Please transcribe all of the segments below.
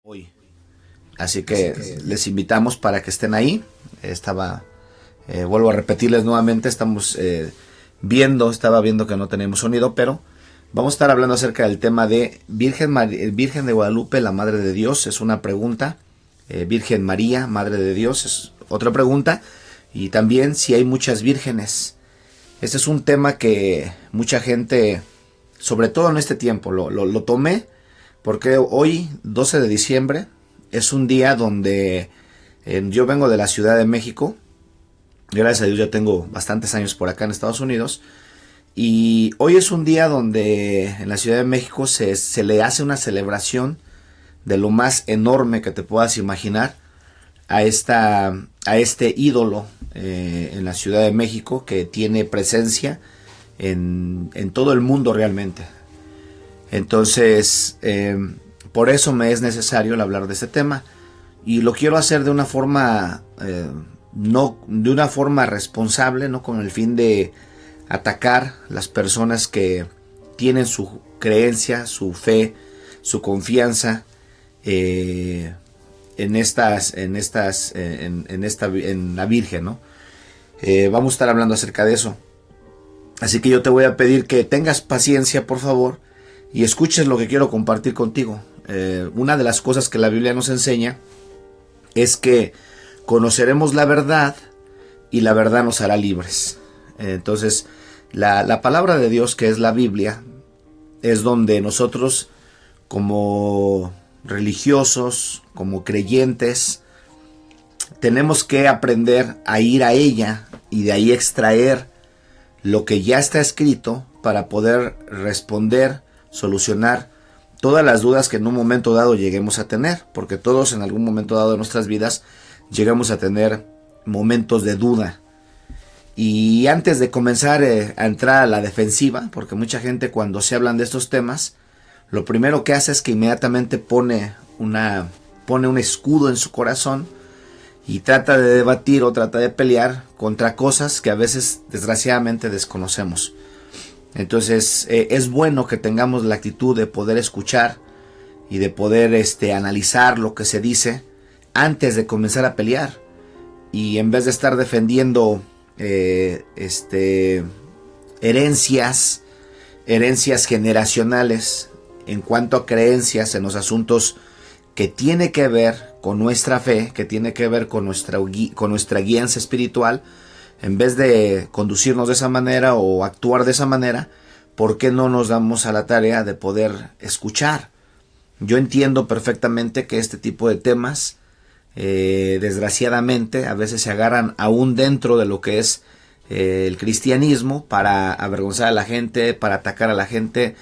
hoy. Así que les invitamos para que estén ahí. Vuelvo a repetirles nuevamente, estaba viendo que no tenemos sonido, pero vamos a estar hablando acerca del tema de Virgen de Guadalupe, la Madre de Dios. Es una pregunta. Virgen María, Madre de Dios, es otra pregunta. Y también si hay muchas vírgenes. Este es un tema que mucha gente, sobre todo en este tiempo, lo tomé porque hoy, 12 de diciembre, es un día donde yo vengo de la Ciudad de México. Gracias a Dios ya tengo bastantes años por acá en Estados Unidos. Y hoy es un día donde en la Ciudad de México se le hace una celebración de lo más enorme que te puedas imaginar a este ídolo en la Ciudad de México, que tiene presencia en todo el mundo realmente. Entonces, por eso me es necesario el hablar de este tema, y lo quiero hacer de una forma no de una forma responsable, no con el fin de atacar las personas que tienen su creencia, su fe, su confianza en la Virgen, ¿no? Vamos a estar hablando acerca de eso. Así que yo te voy a pedir que tengas paciencia, por favor, y escuches lo que quiero compartir contigo. Una de las cosas que la Biblia nos enseña es que conoceremos la verdad y la verdad nos hará libres. Entonces, la palabra de Dios, que es la Biblia, es donde nosotros, como religiosos, como creyentes, tenemos que aprender a ir a ella y de ahí extraer lo que ya está escrito para poder responder, solucionar todas las dudas que en un momento dado lleguemos a tener, porque todos en algún momento dado de nuestras vidas llegamos a tener momentos de duda. Y antes de comenzar a entrar a la defensiva, porque mucha gente, cuando se hablan de estos temas, lo primero que hace es que inmediatamente pone un escudo en su corazón y trata de debatir o trata de pelear contra cosas que a veces desgraciadamente desconocemos. Entonces es bueno que tengamos la actitud de poder escuchar y de poder analizar lo que se dice antes de comenzar a pelear, y en vez de estar defendiendo herencias generacionales en cuanto a creencias en los asuntos que tiene que ver con nuestra fe, que tiene que ver con nuestra guianza espiritual, en vez de conducirnos de esa manera o actuar de esa manera, ¿por qué no nos damos a la tarea de poder escuchar? Yo entiendo perfectamente que este tipo de temas, desgraciadamente, a veces se agarran aún dentro de lo que es el cristianismo para avergonzar a la gente, para atacar a la gente,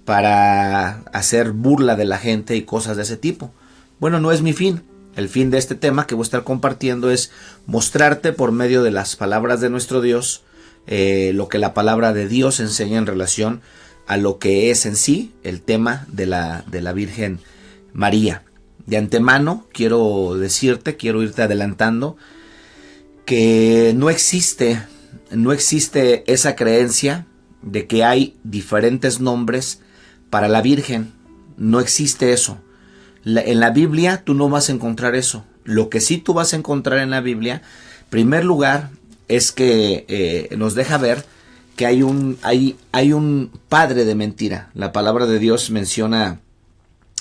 para hacer burla de la gente y cosas de ese tipo. Bueno, no es mi fin. El fin de este tema que voy a estar compartiendo es mostrarte por medio de las palabras de nuestro Dios lo que la palabra de Dios enseña en relación a lo que es en sí el tema de la Virgen María. De antemano quiero irte adelantando que no existe esa creencia de que hay diferentes nombres para la Virgen. No existe eso. En la Biblia tú no vas a encontrar eso. Lo que sí tú vas a encontrar en la Biblia, en primer lugar, es que nos deja ver que hay un padre de mentira. La palabra de Dios menciona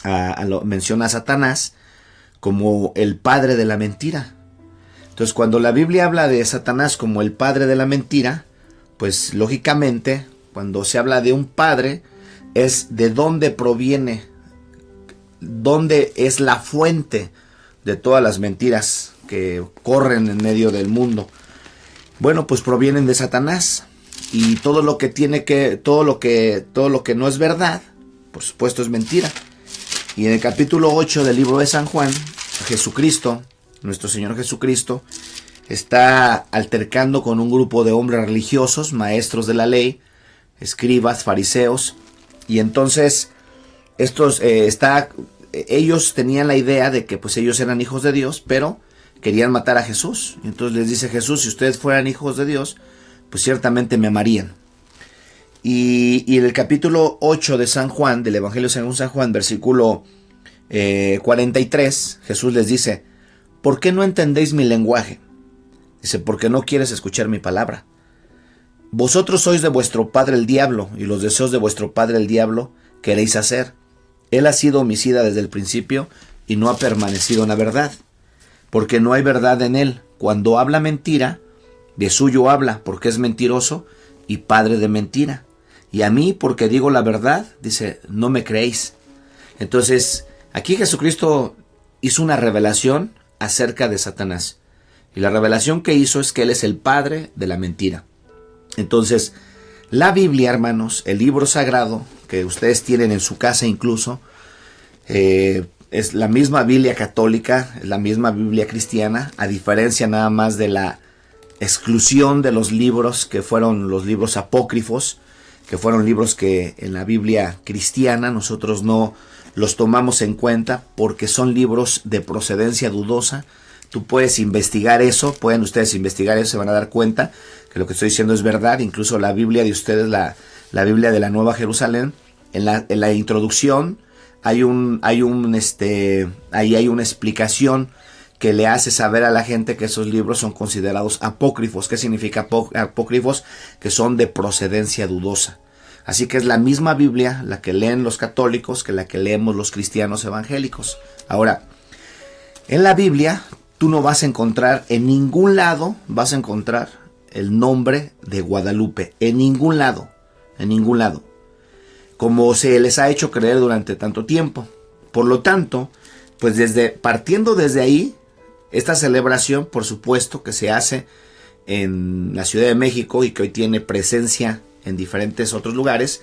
a Satanás como el padre de la mentira. Entonces, cuando la Biblia habla de Satanás como el padre de la mentira, pues lógicamente, cuando se habla de un padre, es de dónde proviene, dónde es la fuente de todas las mentiras que corren en medio del mundo. Bueno, pues provienen de Satanás, y todo lo que no es verdad, por supuesto, es mentira. Y en el capítulo 8 del libro de San Juan, Jesucristo, nuestro Señor Jesucristo, está altercando con un grupo de hombres religiosos, maestros de la ley, escribas, fariseos, y entonces ellos tenían la idea de que pues ellos eran hijos de Dios, pero querían matar a Jesús. Y entonces les dice Jesús: si ustedes fueran hijos de Dios, pues ciertamente me amarían. Y en el capítulo 8 de San Juan, del Evangelio según San Juan, versículo 43, Jesús les dice: ¿por qué no entendéis mi lenguaje? Dice: porque no quieres escuchar mi palabra. Vosotros sois de vuestro padre el diablo, y los deseos de vuestro padre el diablo queréis hacer. Él ha sido homicida desde el principio y no ha permanecido en la verdad, porque no hay verdad en él. Cuando habla mentira, de suyo habla, porque es mentiroso y padre de mentira. Y a mí, porque digo la verdad, dice, no me creéis. Entonces, aquí Jesucristo hizo una revelación acerca de Satanás. Y la revelación que hizo es que él es el padre de la mentira. Entonces, la Biblia, hermanos, el libro sagrado que ustedes tienen en su casa incluso, es la misma Biblia católica, es la misma Biblia cristiana, a diferencia nada más de la exclusión de los libros que fueron los libros apócrifos, que fueron libros que en la Biblia cristiana nosotros no los tomamos en cuenta porque son libros de procedencia dudosa. Tú puedes investigar eso, pueden ustedes investigar eso, se van a dar cuenta que lo que estoy diciendo es verdad. Incluso la Biblia de ustedes, la Biblia de la Nueva Jerusalén, en la introducción hay hay una explicación que le hace saber a la gente que esos libros son considerados apócrifos. ¿Qué significa apócrifos? Que son de procedencia dudosa. Así que es la misma Biblia la que leen los católicos que la que leemos los cristianos evangélicos. Ahora, en la Biblia tú no vas a encontrar, en ningún lado vas a encontrar el nombre de Guadalupe. En ningún lado. En ningún lado. Como se les ha hecho creer durante tanto tiempo. Por lo tanto, pues partiendo desde ahí, esta celebración, por supuesto, que se hace en la Ciudad de México y que hoy tiene presencia en diferentes otros lugares,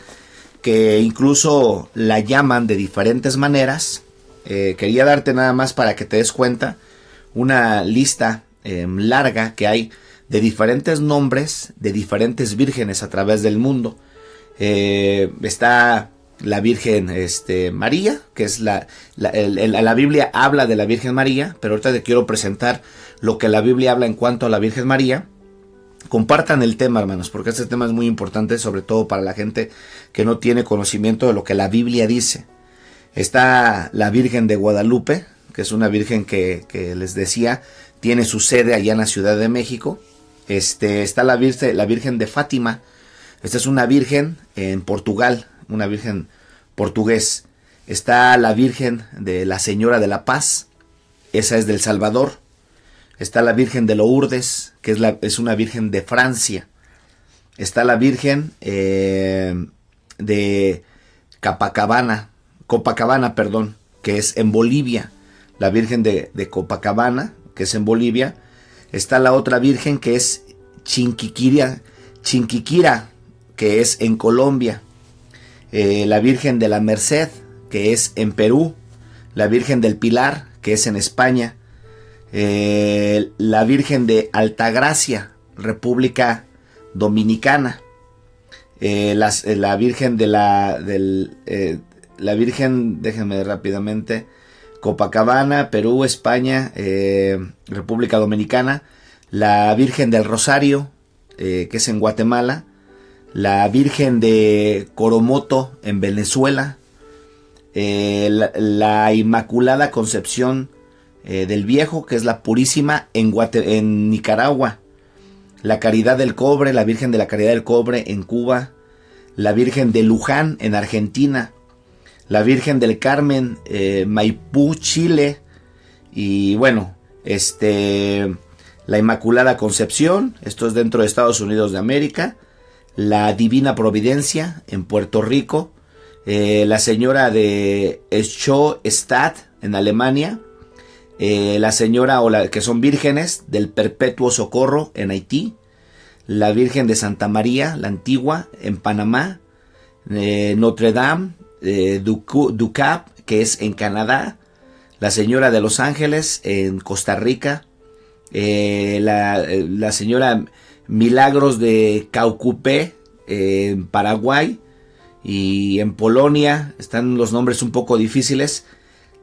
que incluso la llaman de diferentes maneras. Quería darte nada más para que te des cuenta una lista larga que hay de diferentes nombres de diferentes vírgenes a través del mundo. Está la Virgen María, que es la Biblia habla de la Virgen María, pero ahorita te quiero presentar lo que la Biblia habla en cuanto a la Virgen María. Compartan el tema, hermanos, porque este tema es muy importante, sobre todo para la gente que no tiene conocimiento de lo que la Biblia dice. Está la Virgen de Guadalupe, que es una virgen que les decía, tiene su sede allá en la Ciudad de México. Está la Virgen de Fátima. Esta es una virgen en Portugal, una virgen portugués. Está la Virgen de la Señora de la Paz, esa es del Salvador. Está la Virgen de Lourdes, que es una virgen de Francia. Está la Virgen de Copacabana, que es en Bolivia. La Virgen de Copacabana, que es en Bolivia. Está la otra Virgen que es Chinquiquira, que es en Colombia. La Virgen de la Merced, que es en Perú. La Virgen del Pilar, que es en España. La Virgen de Altagracia, República Dominicana. La Virgen de la Virgen, déjenme rápidamente, Copacabana, Perú, España, República Dominicana. La Virgen del Rosario, que es en Guatemala. La Virgen de Coromoto en Venezuela. La Inmaculada Concepción del Viejo, que es la Purísima en Nicaragua. La Caridad del Cobre, la Virgen de la Caridad del Cobre en Cuba. La Virgen de Luján en Argentina. La Virgen del Carmen, Maipú, Chile. Y bueno, la Inmaculada Concepción, esto es dentro de Estados Unidos de América. La Divina Providencia en Puerto Rico. La Señora de Schoenstatt en Alemania. La Señora, que son vírgenes del Perpetuo Socorro en Haití. La Virgen de Santa María, la Antigua, en Panamá. Notre Dame du Cap, que es en Canadá. La Señora de Los Ángeles en Costa Rica. La Señora Milagros de Caucupé en Paraguay. Y en Polonia están los nombres un poco difíciles.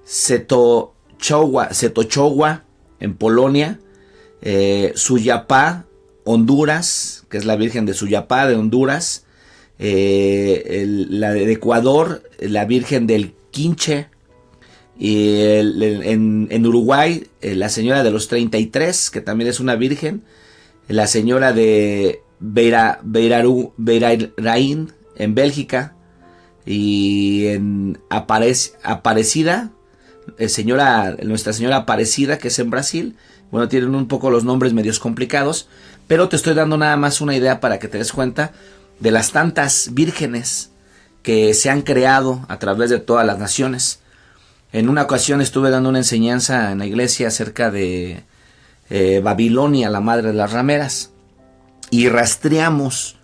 Setochowa en Polonia. Suyapá, Honduras, que es la Virgen de Suyapá de Honduras. La de Ecuador, la Virgen del Quinche, Y en Uruguay, la señora de los 33, que también es una virgen. La señora de Beirain, en Bélgica. Y en Aparecida, Nuestra Señora Aparecida, que es en Brasil. Bueno, tienen un poco los nombres medios complicados, pero te estoy dando nada más una idea para que te des cuenta de las tantas vírgenes que se han creado a través de todas las naciones. En una ocasión estuve dando una enseñanza en la iglesia acerca de Babilonia, la madre de las rameras, y rastreamos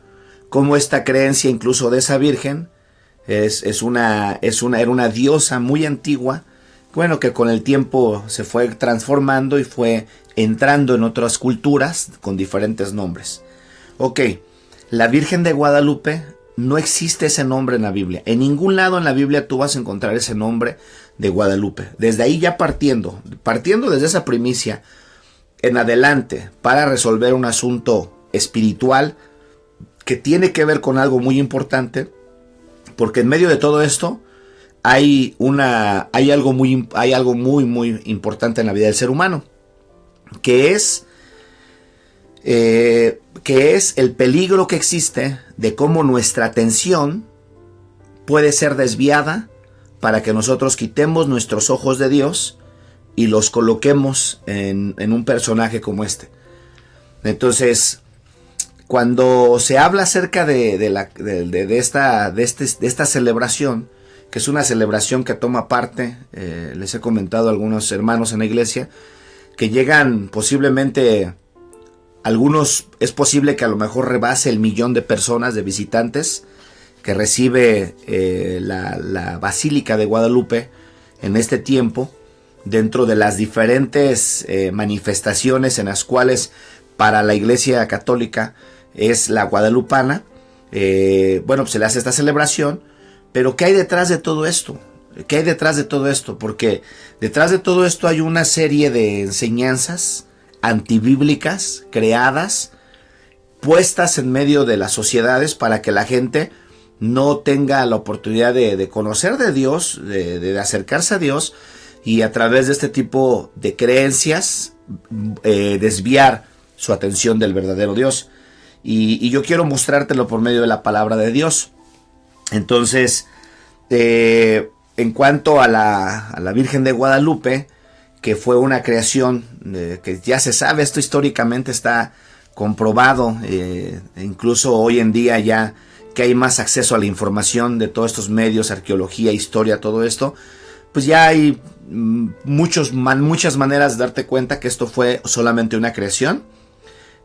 cómo esta creencia incluso de esa virgen era una diosa muy antigua, bueno, que con el tiempo se fue transformando y fue entrando en otras culturas con diferentes nombres. Ok, la Virgen de Guadalupe, no existe ese nombre en la Biblia. En ningún lado en la Biblia tú vas a encontrar ese nombre de Guadalupe. Desde ahí ya partiendo desde esa primicia en adelante para resolver un asunto espiritual que tiene que ver con algo muy importante, porque en medio de todo esto hay algo muy importante en la vida del ser humano, que es el peligro que existe de cómo nuestra atención puede ser desviada para que nosotros quitemos nuestros ojos de Dios y los coloquemos en un personaje como este. Entonces, cuando se habla acerca de esta celebración, que es una celebración que toma parte, les he comentado a algunos hermanos en la iglesia, que llegan posiblemente, algunos, es posible que a lo mejor rebase el 1,000,000 de personas, de visitantes, que recibe la Basílica de Guadalupe en este tiempo, dentro de las diferentes manifestaciones en las cuales para la Iglesia Católica es la guadalupana. Bueno, pues se le hace esta celebración, pero ¿qué hay detrás de todo esto? ¿Qué hay detrás de todo esto? Porque detrás de todo esto hay una serie de enseñanzas antibíblicas creadas, puestas en medio de las sociedades para que la gente no tenga la oportunidad de conocer de Dios, de acercarse a Dios, y a través de este tipo de creencias desviar su atención del verdadero Dios. Y yo quiero mostrártelo por medio de la palabra de Dios. Entonces, en cuanto a la Virgen de Guadalupe, que fue una creación que ya se sabe, esto históricamente está comprobado, incluso hoy en día ya que hay más acceso a la información de todos estos medios, arqueología, historia, todo esto, pues ya hay muchas maneras de darte cuenta que esto fue solamente una creación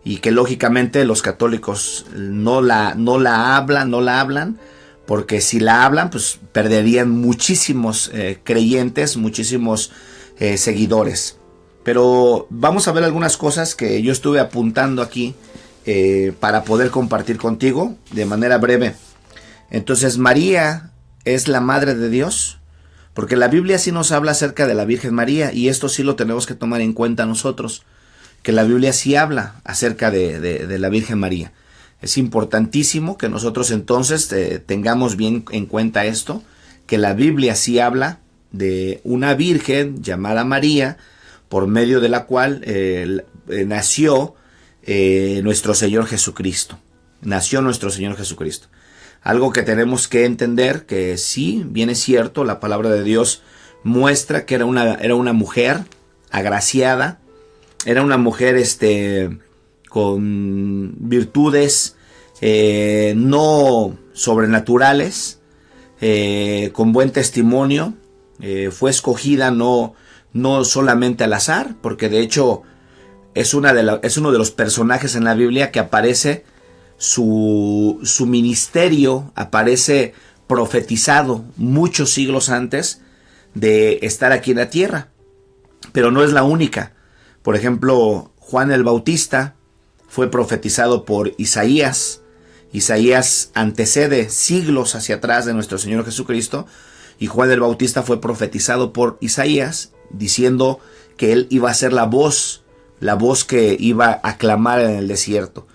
y que lógicamente los católicos no la hablan, porque si la hablan, pues perderían muchísimos creyentes, muchísimos seguidores. Pero vamos a ver algunas cosas que yo estuve apuntando aquí para poder compartir contigo de manera breve. Entonces, María es la Madre de Dios, porque la Biblia sí nos habla acerca de la Virgen María, y esto sí lo tenemos que tomar en cuenta nosotros, que la Biblia sí habla acerca de la Virgen María. Es importantísimo que nosotros entonces tengamos bien en cuenta esto, que la Biblia sí habla de una Virgen llamada María, por medio de la cual nació nuestro Señor Jesucristo. Nació nuestro Señor Jesucristo. Algo que tenemos que entender, que sí, bien es cierto, la palabra de Dios muestra que era una mujer agraciada, era una mujer con virtudes no sobrenaturales, con buen testimonio. Fue escogida no solamente al azar, porque de hecho es uno de los personajes en la Biblia que aparece, su ministerio aparece profetizado muchos siglos antes de estar aquí en la tierra, pero no es la única. Por ejemplo, Juan el Bautista fue profetizado por Isaías. Isaías antecede siglos hacia atrás de nuestro Señor Jesucristo, y Juan el Bautista fue profetizado por Isaías, diciendo que él iba a ser la voz que iba a clamar en el desierto.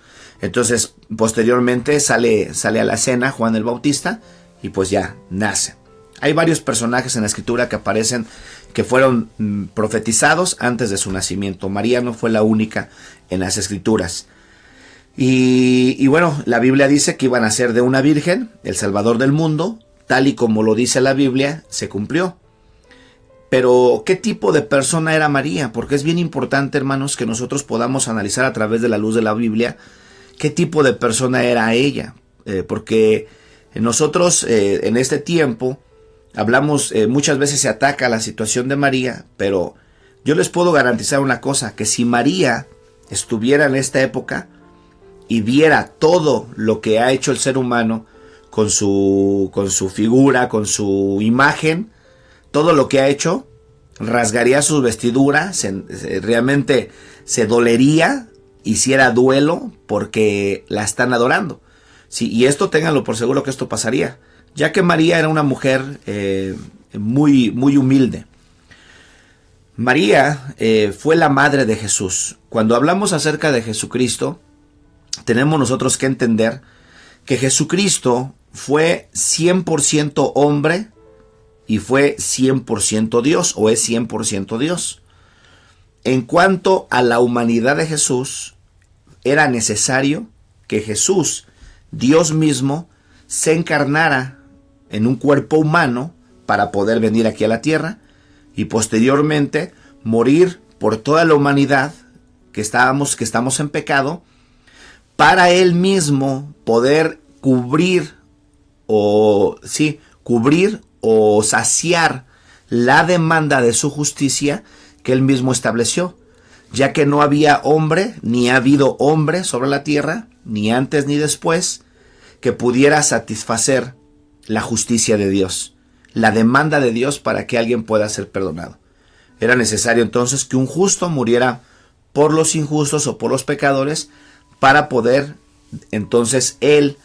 Entonces, posteriormente sale a la escena Juan el Bautista, y pues ya nace. Hay varios personajes en la escritura que aparecen que fueron profetizados antes de su nacimiento. María no fue la única en las escrituras. Y bueno, la Biblia dice que iban a ser de una virgen, el Salvador del mundo, tal y como lo dice la Biblia, se cumplió. Pero, ¿qué tipo de persona era María? Porque es bien importante, hermanos, que nosotros podamos analizar a través de la luz de la Biblia qué tipo de persona era ella. Porque nosotros en este tiempo hablamos, muchas veces se ataca la situación de María, pero yo les puedo garantizar una cosa, que si María estuviera en esta época y viera todo lo que ha hecho el ser humano con su figura, con su imagen, todo lo que ha hecho, rasgaría sus vestiduras, realmente se dolería, hiciera duelo porque la están adorando. Sí, y esto ténganlo por seguro que esto pasaría, ya que María era una mujer muy humilde. María fue la madre de Jesús. Cuando hablamos acerca de Jesucristo, tenemos nosotros que entender que Jesucristo fue 100% hombre y fue 100% Dios, o es 100% Dios. En cuanto a la humanidad de Jesús, era necesario que Jesús, Dios mismo, se encarnara en un cuerpo humano para poder venir aquí a la tierra y posteriormente morir por toda la humanidad que estamos en pecado, para él mismo poder cubrir o saciar la demanda de su justicia que él mismo estableció, ya que no había hombre, ni ha habido hombre sobre la tierra, ni antes ni después, que pudiera satisfacer la justicia de Dios, la demanda de Dios para que alguien pueda ser perdonado. Era necesario entonces que un justo muriera por los injustos o por los pecadores, para poder entonces él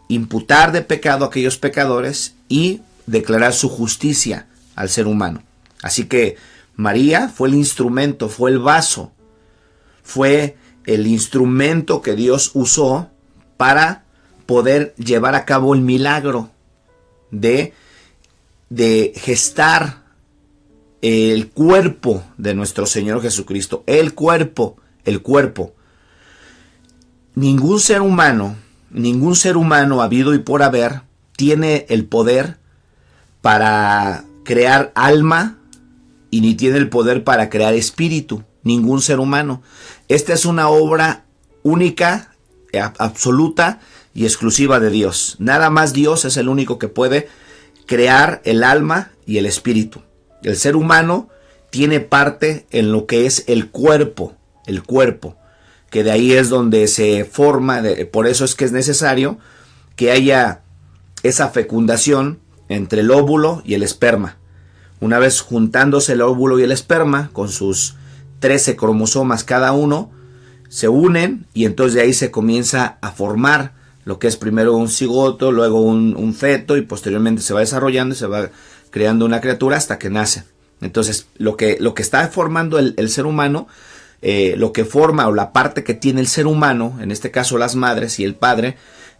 imputar de pecado a aquellos pecadores y declarar su justicia al ser humano. Así que María fue el instrumento, fue el vaso, fue el instrumento que Dios usó para poder llevar a cabo el milagro de gestar el cuerpo de nuestro Señor Jesucristo. El cuerpo. Ningún ser humano habido y por haber tiene el poder para crear alma y ni tiene el poder para crear espíritu. Ningún ser humano. Esta es una obra única, absoluta y exclusiva de Dios. Nada más Dios es el único que puede crear el alma y el espíritu. El ser humano tiene parte en lo que es el cuerpo, que de ahí es donde se forma, por eso es que es necesario que haya esa fecundación entre el óvulo y el esperma. Una vez juntándose el óvulo y el esperma con sus 13 cromosomas cada uno, se unen y entonces de ahí se comienza a formar lo que es primero un cigoto, luego un feto y posteriormente se va desarrollando y se va creando una criatura hasta que nace. Entonces lo que está formando el ser humano, lo que forma o la parte que tiene el ser humano, en este caso las madres y el padre,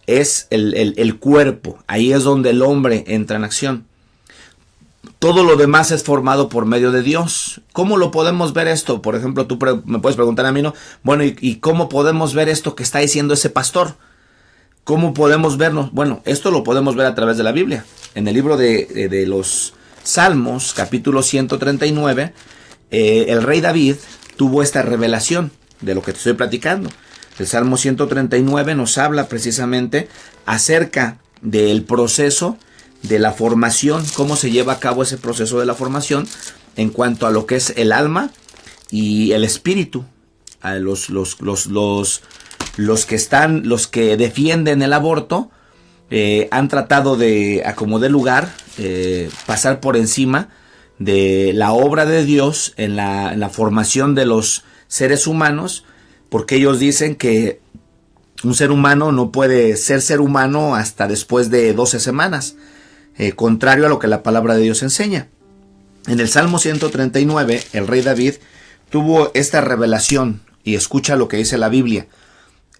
es el cuerpo. Ahí es donde el hombre entra en acción. Todo lo demás es formado por medio de Dios. ¿Cómo lo podemos ver esto? Por ejemplo, tú me puedes preguntar a mí, ¿no? Bueno, ¿y cómo podemos ver esto que está diciendo ese pastor? ¿Cómo podemos vernos? Bueno, esto lo podemos ver a través de la Biblia. En el libro de los Salmos, capítulo 139, el rey David tuvo esta revelación de lo que te estoy platicando. El Salmo 139 nos habla precisamente acerca del proceso de la formación, cómo se lleva a cabo ese proceso de la formación en cuanto a lo que es el alma y el espíritu. A los que defienden el aborto han tratado de, a como de lugar, pasar por encima de la obra de Dios en la formación de los seres humanos, porque ellos dicen que un ser humano no puede ser humano hasta después de 12 semanas, contrario a lo que la palabra de Dios enseña. En el Salmo 139, el rey David tuvo esta revelación, y escucha lo que dice la Biblia.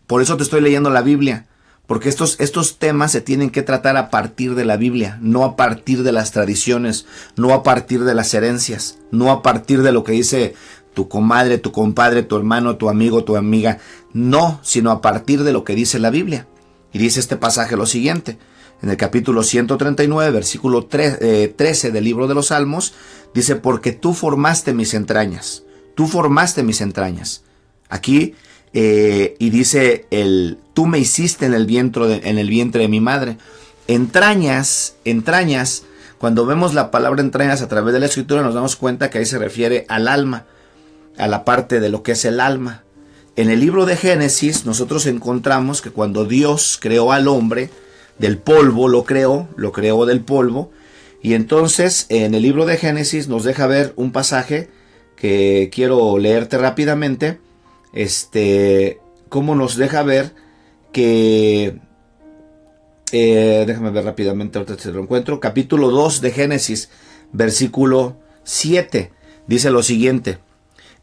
Por eso te estoy leyendo la Biblia, porque estos temas se tienen que tratar a partir de la Biblia, no a partir de las tradiciones, no a partir de las herencias, no a partir de lo que dice tu comadre, tu compadre, tu hermano, tu amigo, tu amiga, no, sino a partir de lo que dice la Biblia. Y dice este pasaje lo siguiente, en el capítulo 139, versículo 13 del libro de los Salmos, dice, porque tú formaste mis entrañas, tú formaste mis entrañas. Aquí, y dice, tú me hiciste en el vientre de mi madre. Entrañas, cuando vemos la palabra entrañas a través de la Escritura, nos damos cuenta que ahí se refiere al alma, a la parte de lo que es el alma. En el libro de Génesis, nosotros encontramos que cuando Dios creó al hombre, del polvo lo creó del polvo, y entonces en el libro de Génesis nos deja ver un pasaje que quiero leerte rápidamente, cómo nos deja ver que, déjame ver rápidamente, ahorita te lo encuentro, capítulo 2 de Génesis, versículo 7, dice lo siguiente,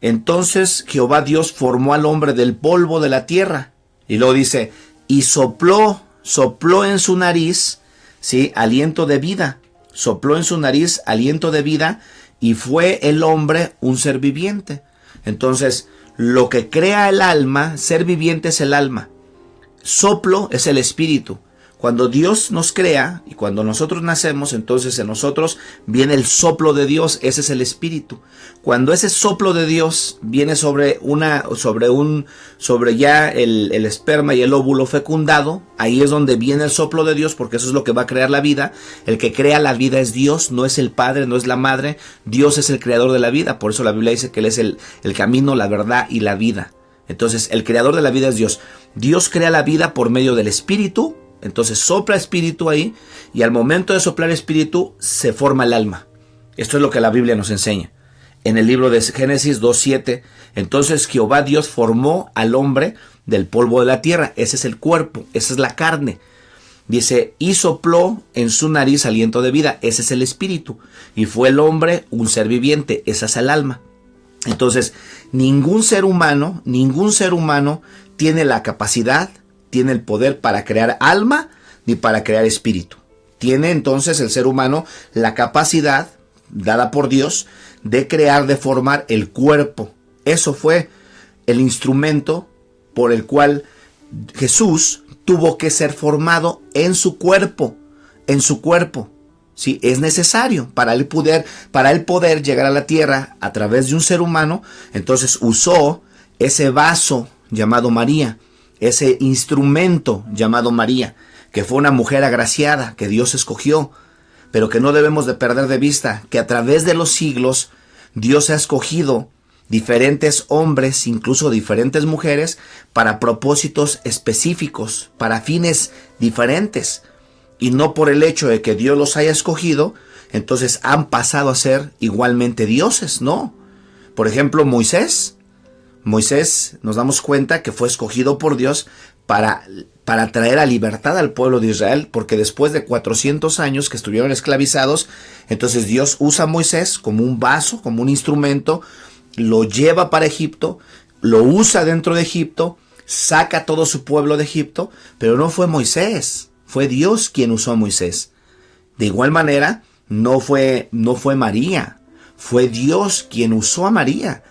entonces Jehová Dios formó al hombre del polvo de la tierra, y luego dice, y sopló en su nariz, ¿sí?, aliento de vida, sopló en su nariz aliento de vida, y fue el hombre un ser viviente. Entonces, lo que crea el alma, ser viviente es el alma. Soplo es el espíritu. Cuando Dios nos crea y cuando nosotros nacemos, entonces en nosotros viene el soplo de Dios, ese es el espíritu. Cuando ese soplo de Dios viene sobre ya el esperma y el óvulo fecundado, ahí es donde viene el soplo de Dios, porque eso es lo que va a crear la vida. El que crea la vida es Dios, no es el padre, no es la madre. Dios es el creador de la vida, por eso la Biblia dice que Él es el camino, la verdad y la vida. Entonces el creador de la vida es Dios. Dios crea la vida por medio del espíritu. Entonces sopla espíritu ahí, y al momento de soplar espíritu se forma el alma. Esto es lo que la Biblia nos enseña. En el libro de Génesis 2:7, entonces Jehová Dios formó al hombre del polvo de la tierra. Ese es el cuerpo, esa es la carne. Dice, y sopló en su nariz aliento de vida. Ese es el espíritu. Y fue el hombre un ser viviente. Esa es el alma. Entonces, ningún ser humano tiene la capacidad, tiene el poder para crear alma ni para crear espíritu. Tiene entonces el ser humano la capacidad dada por Dios de crear, de formar el cuerpo. Eso fue el instrumento por el cual Jesús tuvo que ser formado en su cuerpo. Sí, es necesario para él poder llegar a la tierra a través de un ser humano. Entonces usó ese vaso llamado María, ese instrumento llamado María, que fue una mujer agraciada que Dios escogió, pero que no debemos de perder de vista que a través de los siglos Dios ha escogido diferentes hombres, incluso diferentes mujeres, para propósitos específicos, para fines diferentes, y no por el hecho de que Dios los haya escogido, entonces han pasado a ser igualmente dioses, no. Por ejemplo, Moisés nos damos cuenta que fue escogido por Dios para traer a libertad al pueblo de Israel, porque después de 400 años que estuvieron esclavizados, entonces Dios usa a Moisés como un vaso, como un instrumento, lo lleva para Egipto, lo usa dentro de Egipto, saca a todo su pueblo de Egipto, pero no fue Moisés, fue Dios quien usó a Moisés. De igual manera, no fue María, fue Dios quien usó a María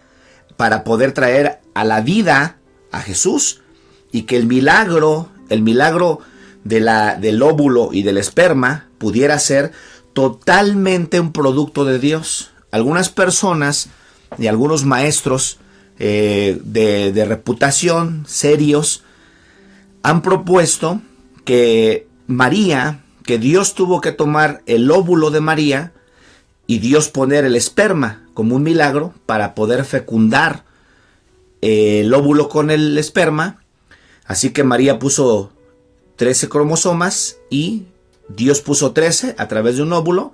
para poder traer a la vida a Jesús, y que el milagro del óvulo y del esperma pudiera ser totalmente un producto de Dios. Algunas personas y algunos maestros de reputación serios han propuesto que Dios tuvo que tomar el óvulo de María y Dios poner el esperma como un milagro para poder fecundar el óvulo con el esperma. Así que María puso 13 cromosomas y Dios puso 13 a través de un óvulo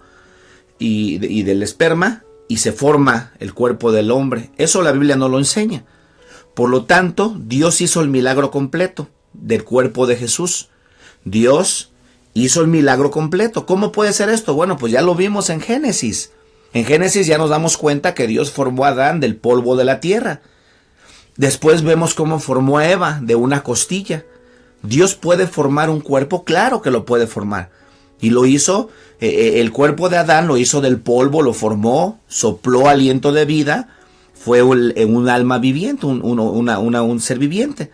y del esperma, y se forma el cuerpo del hombre. Eso la Biblia no lo enseña. Por lo tanto, Dios hizo el milagro completo del cuerpo de Jesús. Dios hizo el milagro completo. ¿Cómo puede ser esto? Bueno, pues ya lo vimos en Génesis. En Génesis ya nos damos cuenta que Dios formó a Adán del polvo de la tierra. Después vemos cómo formó a Eva de una costilla. ¿Dios puede formar un cuerpo? Claro que lo puede formar. Y lo hizo, el cuerpo de Adán lo hizo del polvo, lo formó, sopló aliento de vida, fue un alma viviente, un ser viviente.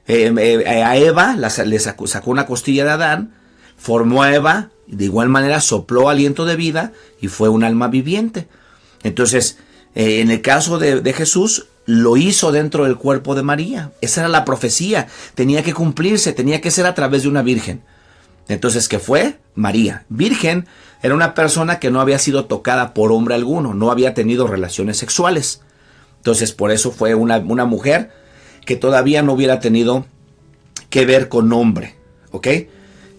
A Eva le sacó una costilla de Adán, formó a Eva, de igual manera sopló aliento de vida y fue un alma viviente. Entonces, en el caso de Jesús, lo hizo dentro del cuerpo de María. Esa era la profecía, tenía que cumplirse, tenía que ser a través de una virgen. Entonces, ¿qué fue? María. Virgen era una persona que no había sido tocada por hombre alguno, no había tenido relaciones sexuales. Entonces, por eso fue una mujer que todavía no hubiera tenido que ver con hombre, ¿ok?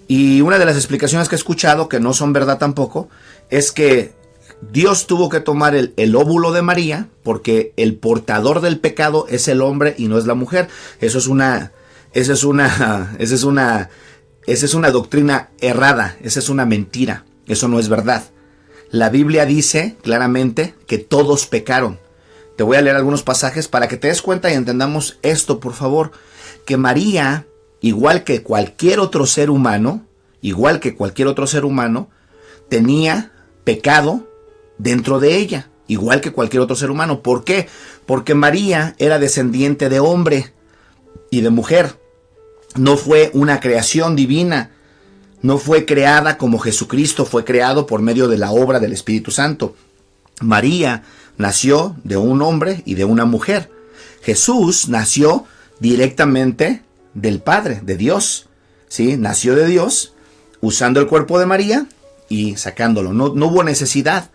Y una de las explicaciones que he escuchado, que no son verdad tampoco, es que Dios tuvo que tomar el óvulo de María, porque el portador del pecado es el hombre y no es la mujer. Esa es una doctrina errada, esa es una mentira, eso no es verdad. La Biblia dice claramente que todos pecaron. Te voy a leer algunos pasajes para que te des cuenta y entendamos esto, por favor. Que María, igual que cualquier otro ser humano, tenía pecado dentro de ella, igual que cualquier otro ser humano. ¿Por qué? Porque María era descendiente de hombre y de mujer. No fue una creación divina, no fue creada como Jesucristo fue creado por medio de la obra del Espíritu Santo. María nació de un hombre y de una mujer. Jesús nació directamente del Padre, de Dios. ¿Sí? Nació de Dios usando el cuerpo de María y sacándolo. No hubo necesidad.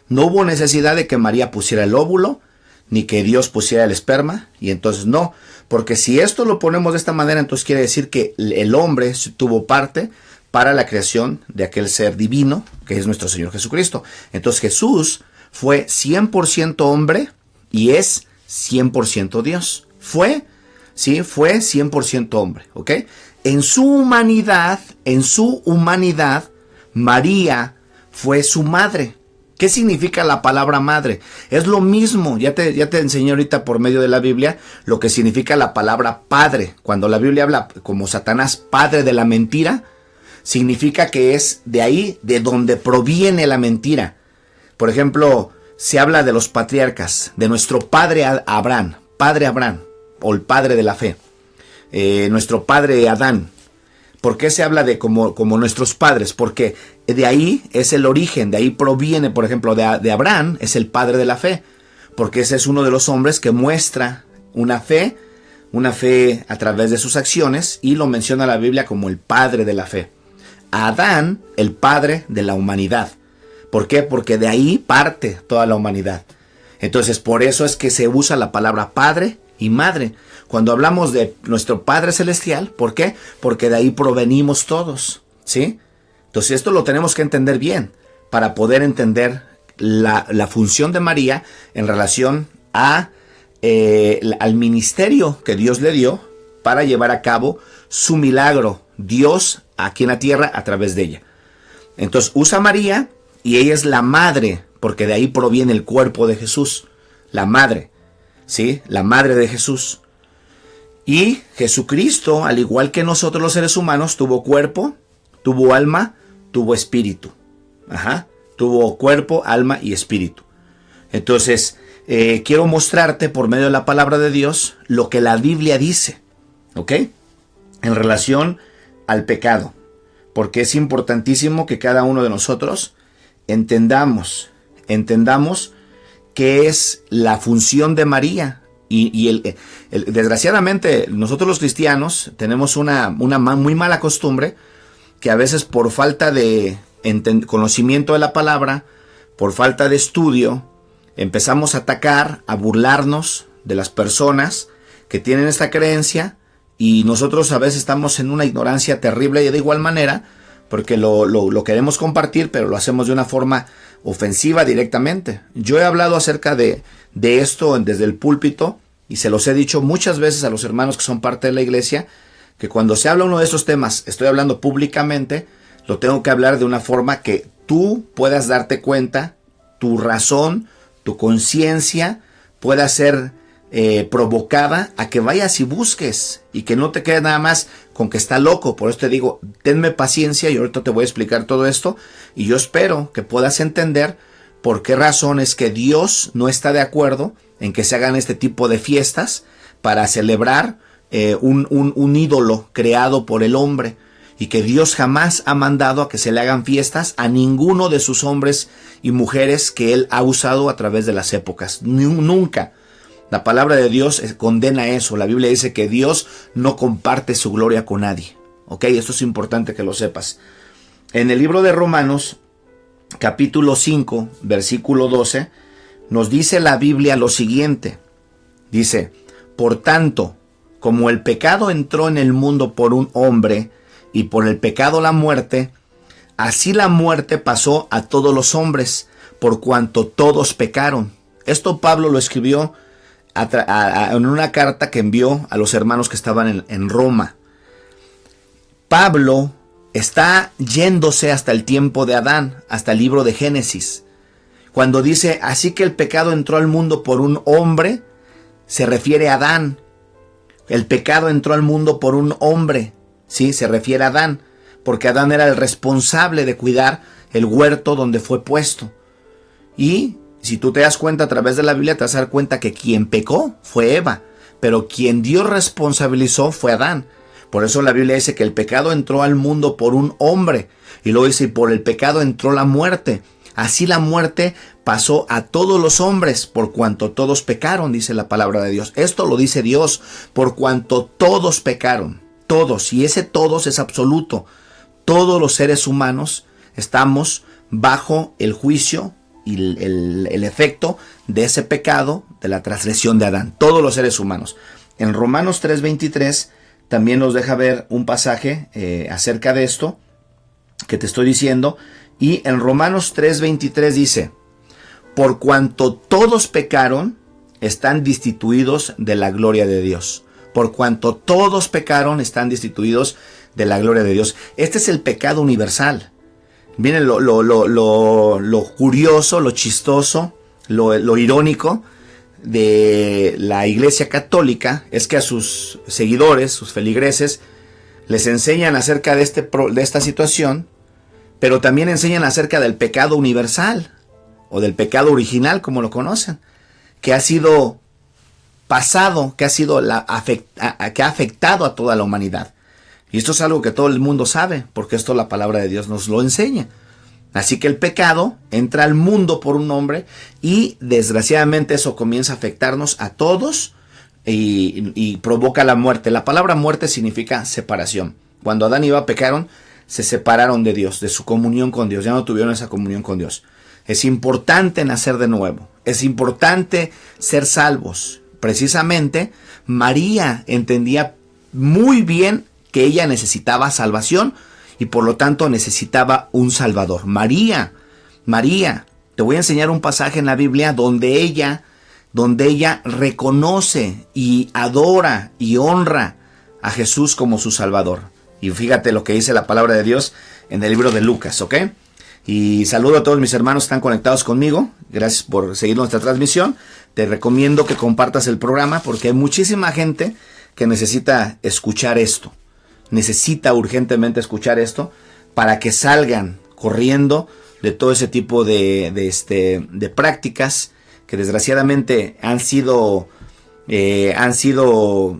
No hubo necesidad de que María pusiera el óvulo, ni que Dios pusiera el esperma. Y entonces no. Porque si esto lo ponemos de esta manera, entonces quiere decir que el hombre tuvo parte para la creación de aquel ser divino, que es nuestro Señor Jesucristo. Entonces Jesús fue 100% hombre y es 100% Dios. Fue 100% hombre, ¿ok? En su humanidad, María fue su madre. ¿Qué significa la palabra madre? Es lo mismo, ya te enseñé ahorita por medio de la Biblia lo que significa la palabra padre. Cuando la Biblia habla como Satanás, padre de la mentira, significa que es de ahí de donde proviene la mentira. Por ejemplo, se habla de los patriarcas, de nuestro padre Abraham, o el padre de la fe, nuestro padre Adán. ¿Por qué se habla de como nuestros padres? Porque de ahí es el origen, de ahí proviene, por ejemplo, de Abraham, es el padre de la fe, porque ese es uno de los hombres que muestra una fe a través de sus acciones, y lo menciona la Biblia como el padre de la fe. Adán, el padre de la humanidad. ¿Por qué? Porque de ahí parte toda la humanidad. Entonces, por eso es que se usa la palabra padre y madre cuando hablamos de nuestro Padre Celestial. ¿Por qué? Porque de ahí provenimos todos, ¿sí? Entonces esto lo tenemos que entender bien para poder entender la función de María en relación al ministerio que Dios le dio para llevar a cabo su milagro, Dios aquí en la tierra a través de ella. Entonces usa a María y ella es la madre, porque de ahí proviene el cuerpo de Jesús, la madre, ¿sí? La madre de Jesús. Y Jesucristo, al igual que nosotros los seres humanos, tuvo cuerpo, tuvo alma, tuvo espíritu. Tuvo cuerpo, alma y espíritu. Entonces, quiero mostrarte por medio de la palabra de Dios lo que la Biblia dice, ¿ok? En relación al pecado. Porque es importantísimo que cada uno de nosotros entendamos qué es la función de María. Y desgraciadamente nosotros los cristianos tenemos una muy mala costumbre que a veces por falta de conocimiento de la palabra, por falta de estudio, empezamos a atacar, a burlarnos de las personas que tienen esta creencia, y nosotros a veces estamos en una ignorancia terrible, y de igual manera porque lo queremos compartir, pero lo hacemos de una forma ofensiva directamente. Yo he hablado acerca de esto desde el púlpito, y se los he dicho muchas veces a los hermanos que son parte de la iglesia, que cuando se habla uno de estos temas, estoy hablando públicamente, lo tengo que hablar de una forma que tú puedas darte cuenta, tu razón, tu conciencia pueda ser provocada a que vayas y busques y que no te quedes nada más con que está loco. Por eso te digo, tenme paciencia y ahorita te voy a explicar todo esto y yo espero que puedas entender por qué razón es que Dios no está de acuerdo en que se hagan este tipo de fiestas para celebrar un ídolo creado por el hombre, y que Dios jamás ha mandado a que se le hagan fiestas a ninguno de sus hombres y mujeres que Él ha usado a través de las épocas. Nunca. La palabra de Dios condena eso. La Biblia dice que Dios no comparte su gloria con nadie. ¿Ok? Esto es importante que lo sepas. En el libro de Romanos, capítulo 5, versículo 12, nos dice la Biblia lo siguiente. Dice, por tanto, como el pecado entró en el mundo por un hombre, y por el pecado la muerte, así la muerte pasó a todos los hombres, por cuanto todos pecaron. Esto Pablo lo escribió en una carta que envió a los hermanos que estaban en Roma. Pablo está yéndose hasta el tiempo de Adán, hasta el libro de Génesis. Cuando dice, así que el pecado entró al mundo por un hombre, se refiere a Adán. El pecado entró al mundo por un hombre. Sí, se refiere a Adán, porque Adán era el responsable de cuidar el huerto donde fue puesto. Y si tú te das cuenta a través de la Biblia, te vas a dar cuenta que quien pecó fue Eva, pero quien Dios responsabilizó fue Adán. Por eso la Biblia dice que el pecado entró al mundo por un hombre, y luego dice, y por el pecado entró la muerte. Así la muerte pasó a todos los hombres, por cuanto todos pecaron, dice la palabra de Dios. Esto lo dice Dios, por cuanto todos pecaron. Todos, y ese todos es absoluto. Todos los seres humanos estamos bajo el juicio y el efecto de ese pecado, de la transgresión de Adán. Todos los seres humanos. En Romanos 3:23 también nos deja ver un pasaje acerca de esto que te estoy diciendo. Y en Romanos 3:23 dice, por cuanto todos pecaron, están destituidos de la gloria de Dios. Por cuanto todos pecaron, están destituidos de la gloria de Dios. Este es el pecado universal. Miren lo curioso, lo chistoso, lo irónico de la Iglesia Católica es que a sus seguidores, sus feligreses, les enseñan acerca de esta situación, pero también enseñan acerca del pecado universal o del pecado original, como lo conocen, que ha sido pasado, que ha afectado a toda la humanidad. Y esto es algo que todo el mundo sabe, porque esto la palabra de Dios nos lo enseña. Así que el pecado entra al mundo por un hombre y desgraciadamente eso comienza a afectarnos a todos y provoca la muerte. La palabra muerte significa separación. Cuando Adán y Eva pecaron, se separaron de Dios, de su comunión con Dios. Ya no tuvieron esa comunión con Dios. Es importante nacer de nuevo. Es importante ser salvos. Precisamente, María entendía muy bien que ella necesitaba salvación y por lo tanto necesitaba un Salvador. María, te voy a enseñar un pasaje en la Biblia donde ella reconoce y adora y honra a Jesús como su Salvador. Y fíjate lo que dice la palabra de Dios en el libro de Lucas, ¿ok? Y saludo a todos mis hermanos que están conectados conmigo. Gracias por seguir nuestra transmisión. Te recomiendo que compartas el programa porque hay muchísima gente que necesita escuchar esto. Necesita urgentemente escuchar esto para que salgan corriendo de todo ese tipo de prácticas que desgraciadamente han sido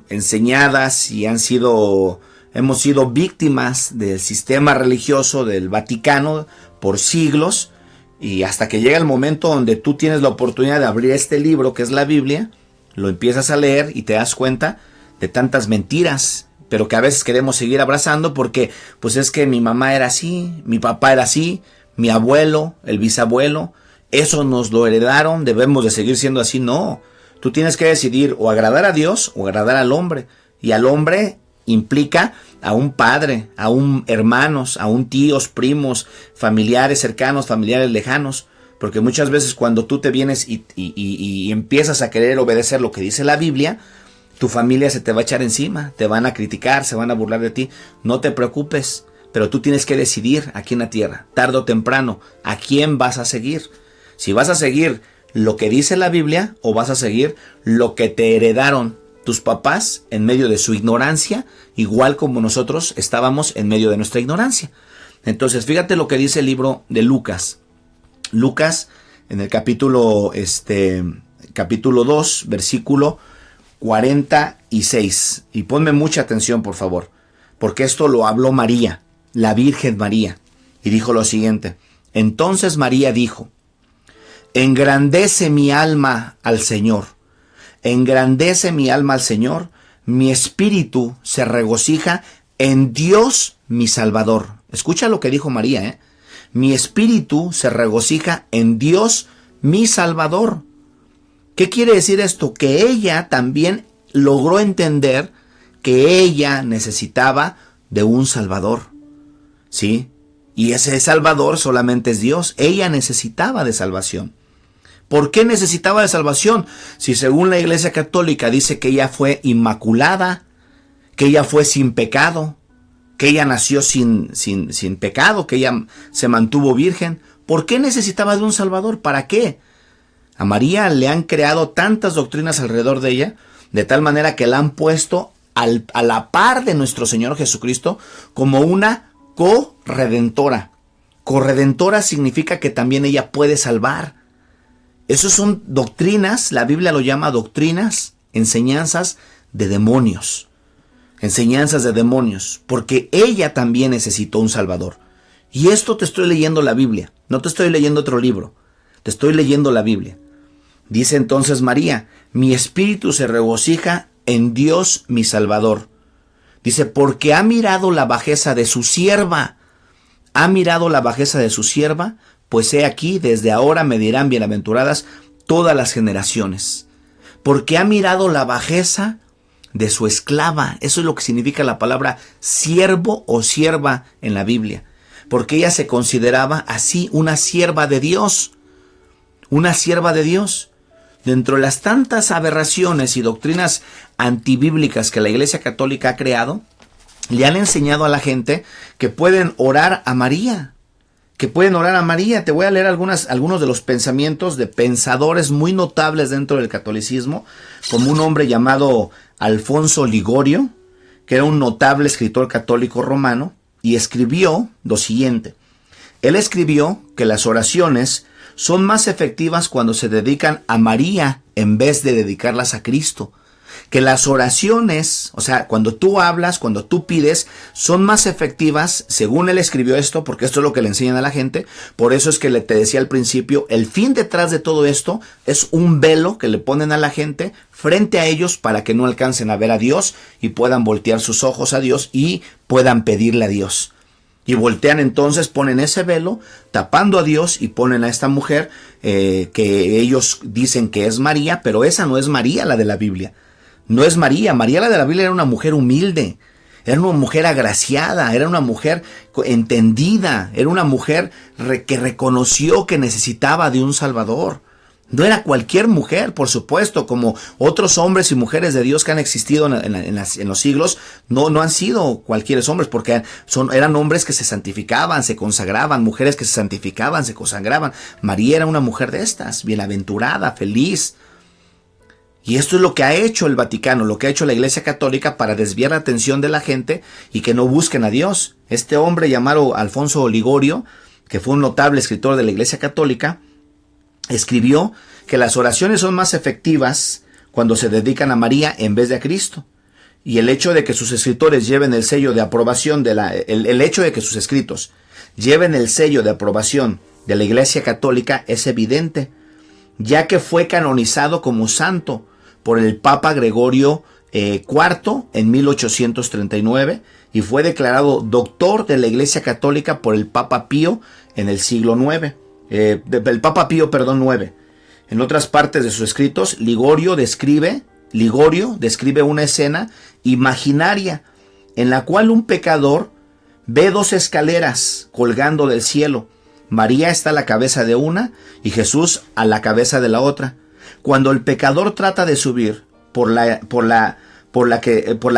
enseñadas y hemos sido víctimas del sistema religioso del Vaticano por siglos, y hasta que llega el momento donde tú tienes la oportunidad de abrir este libro que es la Biblia, lo empiezas a leer y te das cuenta de tantas mentiras, pero que a veces queremos seguir abrazando porque pues es que mi mamá era así, mi papá era así, mi abuelo, el bisabuelo, eso nos lo heredaron, debemos de seguir siendo así. No, tú tienes que decidir o agradar a Dios o agradar al hombre, y al hombre implica a un padre, a un hermanos, a un tíos, primos, familiares cercanos, familiares lejanos, porque muchas veces cuando tú te vienes y empiezas a querer obedecer lo que dice la Biblia, tu familia se te va a echar encima, te van a criticar, se van a burlar de ti. No te preocupes, pero tú tienes que decidir aquí en la tierra, tarde o temprano, a quién vas a seguir. Si vas a seguir lo que dice la Biblia o vas a seguir lo que te heredaron tus papás en medio de su ignorancia, igual como nosotros estábamos en medio de nuestra ignorancia? Entonces, fíjate lo que dice el libro de Lucas. Lucas, en el capítulo 2, versículo 46. Y ponme mucha atención, por favor, porque esto lo habló María, la Virgen María, y dijo lo siguiente: entonces María dijo: engrandece mi alma al Señor, engrandece mi alma al Señor, mi espíritu se regocija en Dios mi Salvador. Escucha lo que dijo María, mi espíritu se regocija en Dios mi Salvador. ¿Qué quiere decir esto? Que ella también logró entender que ella necesitaba de un Salvador, ¿sí? Y ese Salvador solamente es Dios. Ella necesitaba de salvación. ¿Por qué necesitaba de salvación? Si según la Iglesia Católica dice que ella fue inmaculada, que ella fue sin pecado, que ella nació sin pecado, que ella se mantuvo virgen. ¿Por qué necesitaba de un Salvador? ¿Para qué? A María le han creado tantas doctrinas alrededor de ella, de tal manera que la han puesto a la par de nuestro Señor Jesucristo como una corredentora. Corredentora significa que también ella puede salvar. Esas son doctrinas, la Biblia lo llama doctrinas, enseñanzas de demonios. Enseñanzas de demonios, porque ella también necesitó un Salvador. Y esto te estoy leyendo la Biblia, no te estoy leyendo otro libro, te estoy leyendo la Biblia. Dice entonces María: mi espíritu se regocija en Dios mi Salvador. Dice, porque ha mirado la bajeza de su sierva. Ha mirado la bajeza de su sierva, pues he aquí, desde ahora me dirán bienaventuradas todas las generaciones. Porque ha mirado la bajeza de su esclava. Eso es lo que significa la palabra siervo o sierva en la Biblia. Porque ella se consideraba así una sierva de Dios. Una sierva de Dios. Dentro de las tantas aberraciones y doctrinas antibíblicas que la Iglesia Católica ha creado, le han enseñado a la gente que pueden orar a María. Que pueden orar a María. Te voy a leer algunos de los pensamientos de pensadores muy notables dentro del catolicismo, como un hombre llamado Alfonso Ligorio, que era un notable escritor católico romano, y escribió lo siguiente. Él escribió que las oraciones son más efectivas cuando se dedican a María en vez de dedicarlas a Cristo. Que las oraciones, o sea, cuando tú hablas, cuando tú pides, son más efectivas, según él escribió esto, porque esto es lo que le enseñan a la gente. Por eso es que te decía al principio, el fin detrás de todo esto es un velo que le ponen a la gente frente a ellos para que no alcancen a ver a Dios y puedan voltear sus ojos a Dios y puedan pedirle a Dios. Y voltean entonces, ponen ese velo tapando a Dios y ponen a esta mujer que ellos dicen que es María, pero esa no es María, la de la Biblia. No es María. María, la de la Biblia, era una mujer humilde, era una mujer agraciada, era una mujer entendida, era una mujer que reconoció que necesitaba de un Salvador. No era cualquier mujer, por supuesto, como otros hombres y mujeres de Dios que han existido en los siglos, no han sido cualquier hombres, porque eran hombres que se santificaban, se consagraban, mujeres que se santificaban, se consagraban. María era una mujer de estas, bienaventurada, feliz. Y esto es lo que ha hecho el Vaticano, lo que ha hecho la Iglesia Católica para desviar la atención de la gente y que no busquen a Dios. Este hombre llamado Alfonso Ligorio, que fue un notable escritor de la Iglesia Católica, escribió que las oraciones son más efectivas cuando se dedican a María en vez de a Cristo. Y el hecho de que sus escritores lleven el sello de aprobación el hecho de que sus escritos lleven el sello de aprobación de la Iglesia Católica es evidente, ya que fue canonizado como santo por el Papa Gregorio IV en 1839 y fue declarado doctor de la Iglesia Católica por el Papa Pío en el siglo IX. El Papa Pío, IX. En otras partes de sus escritos, Ligorio describe una escena imaginaria en la cual un pecador ve dos escaleras colgando del cielo. María está a la cabeza de una y Jesús a la cabeza de la otra. Cuando el pecador trata de subir por la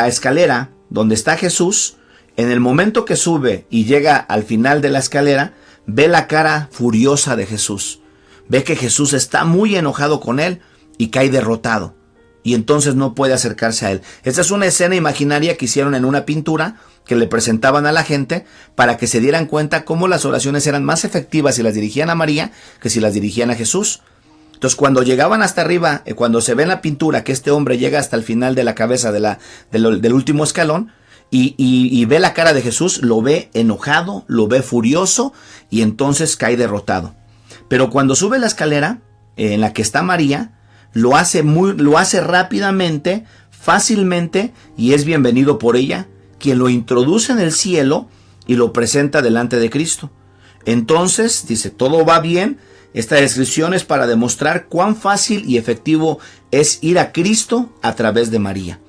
escalera donde está Jesús, en el momento que sube y llega al final de la escalera, ve la cara furiosa de Jesús. ve que Jesús está muy enojado con él y cae derrotado. Y entonces no puede acercarse a él. Esta es una escena imaginaria que hicieron en una pintura que le presentaban a la gente para que se dieran cuenta cómo las oraciones eran más efectivas si las dirigían a María que si las dirigían a Jesús. Entonces cuando llegaban hasta arriba, cuando se ve en la pintura que este hombre llega hasta el final de la cabeza del último escalón y ve la cara de Jesús, lo ve enojado, lo ve furioso y entonces cae derrotado. Pero cuando sube la escalera en la que está María, lo hace rápidamente, fácilmente, y es bienvenido por ella, quien lo introduce en el cielo y lo presenta delante de Cristo. Entonces, dice, todo va bien. Esta descripción es para demostrar cuán fácil y efectivo es ir a Cristo a través de María.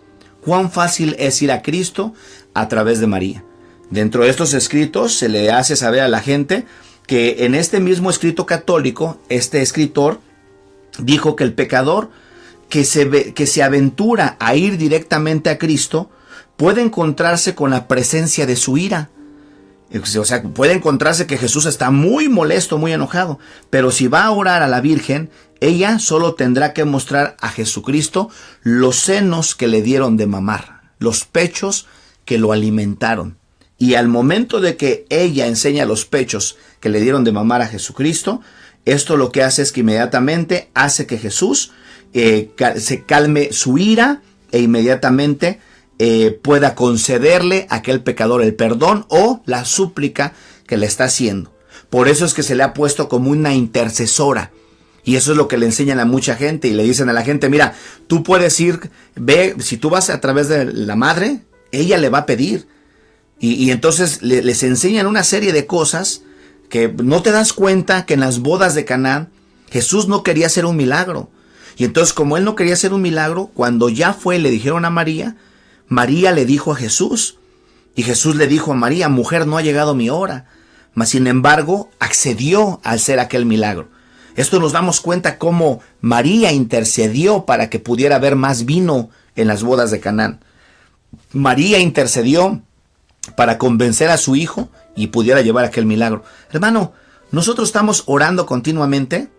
Cuán fácil es ir a Cristo a través de María. Dentro de estos escritos se le hace saber a la gente que en este mismo escrito católico, este escritor dijo que el pecador que se aventura a ir directamente a Cristo puede encontrarse con la presencia de su ira. O sea, puede encontrarse que Jesús está muy molesto, muy enojado. Pero si va a orar a la Virgen, ella solo tendrá que mostrar a Jesucristo los senos que le dieron de mamar, los pechos que lo alimentaron. Y al momento de que ella enseña los pechos que le dieron de mamar a Jesucristo, esto lo que hace es que inmediatamente hace que Jesús se calme su ira e inmediatamente pueda concederle a aquel pecador el perdón o la súplica que le está haciendo. Por eso es que se le ha puesto como una intercesora. Y eso es lo que le enseñan a mucha gente y le dicen a la gente, mira, tú puedes ir, ve, si tú vas a través de la madre, ella le va a pedir. Y entonces les enseñan una serie de cosas que no te das cuenta que en las bodas de Caná Jesús no quería hacer un milagro. Y entonces como él no quería hacer un milagro, cuando ya fue le dijeron a María, María le dijo a Jesús, y Jesús le dijo a María, mujer, no ha llegado mi hora. Mas sin embargo accedió a hacer aquel milagro. Esto nos damos cuenta cómo María intercedió para que pudiera haber más vino en las bodas de Caná. María intercedió para convencer a su hijo y pudiera llevar aquel milagro. Hermano, nosotros estamos orando continuamente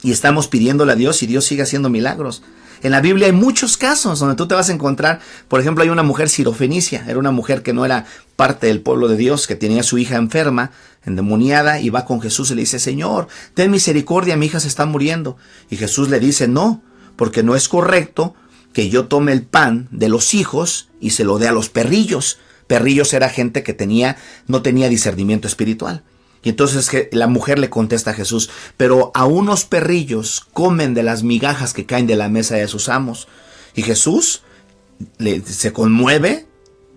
y estamos pidiéndole a Dios y Dios sigue haciendo milagros. En la Biblia hay muchos casos donde tú te vas a encontrar, por ejemplo, hay una mujer sirofenicia, era una mujer que no era parte del pueblo de Dios, que tenía a su hija enferma, endemoniada, y va con Jesús y le dice, Señor, ten misericordia, mi hija se está muriendo. Y Jesús le dice, no, porque no es correcto que yo tome el pan de los hijos y se lo dé a los perrillos. Perrillos era gente que no tenía discernimiento espiritual. Y entonces la mujer le contesta a Jesús, pero aún los perrillos comen de las migajas que caen de la mesa de sus amos. Y Jesús se conmueve,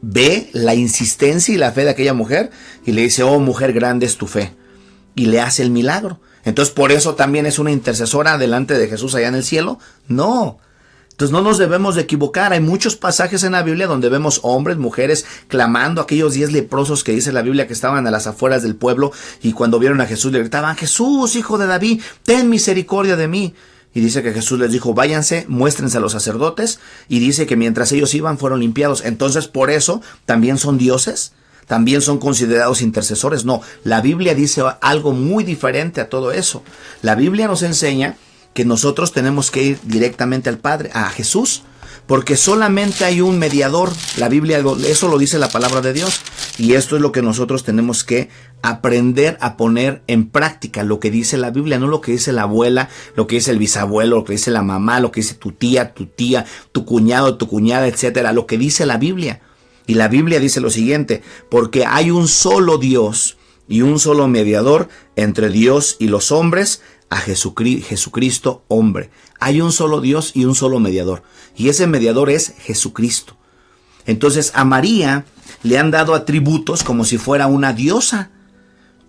ve la insistencia y la fe de aquella mujer y le dice, oh mujer, grande es tu fe. Y le hace el milagro. Entonces por eso también es una intercesora delante de Jesús allá en el cielo. No. Entonces no nos debemos de equivocar. Hay muchos pasajes en la Biblia donde vemos hombres, mujeres clamando, aquellos 10 leprosos que dice la Biblia que estaban a las afueras del pueblo y cuando vieron a Jesús le gritaban, Jesús, hijo de David, ten misericordia de mí. Y dice que Jesús les dijo, váyanse, muéstrense a los sacerdotes, y dice que mientras ellos iban fueron limpiados. Entonces por eso también son dioses, también son considerados intercesores. No, la Biblia dice algo muy diferente a todo eso. La Biblia nos enseña que nosotros tenemos que ir directamente al Padre, a Jesús, porque solamente hay un mediador. La Biblia, eso lo dice la palabra de Dios, y esto es lo que nosotros tenemos que aprender a poner en práctica, lo que dice la Biblia, no lo que dice la abuela, lo que dice el bisabuelo, lo que dice la mamá, lo que dice tu tía, tu cuñado, tu cuñada, etcétera, lo que dice la Biblia. Y la Biblia dice lo siguiente, porque hay un solo Dios y un solo mediador entre Dios y los hombres, a Jesucristo hombre. Hay un solo Dios y un solo mediador, y ese mediador es Jesucristo. Entonces a María le han dado atributos como si fuera una diosa,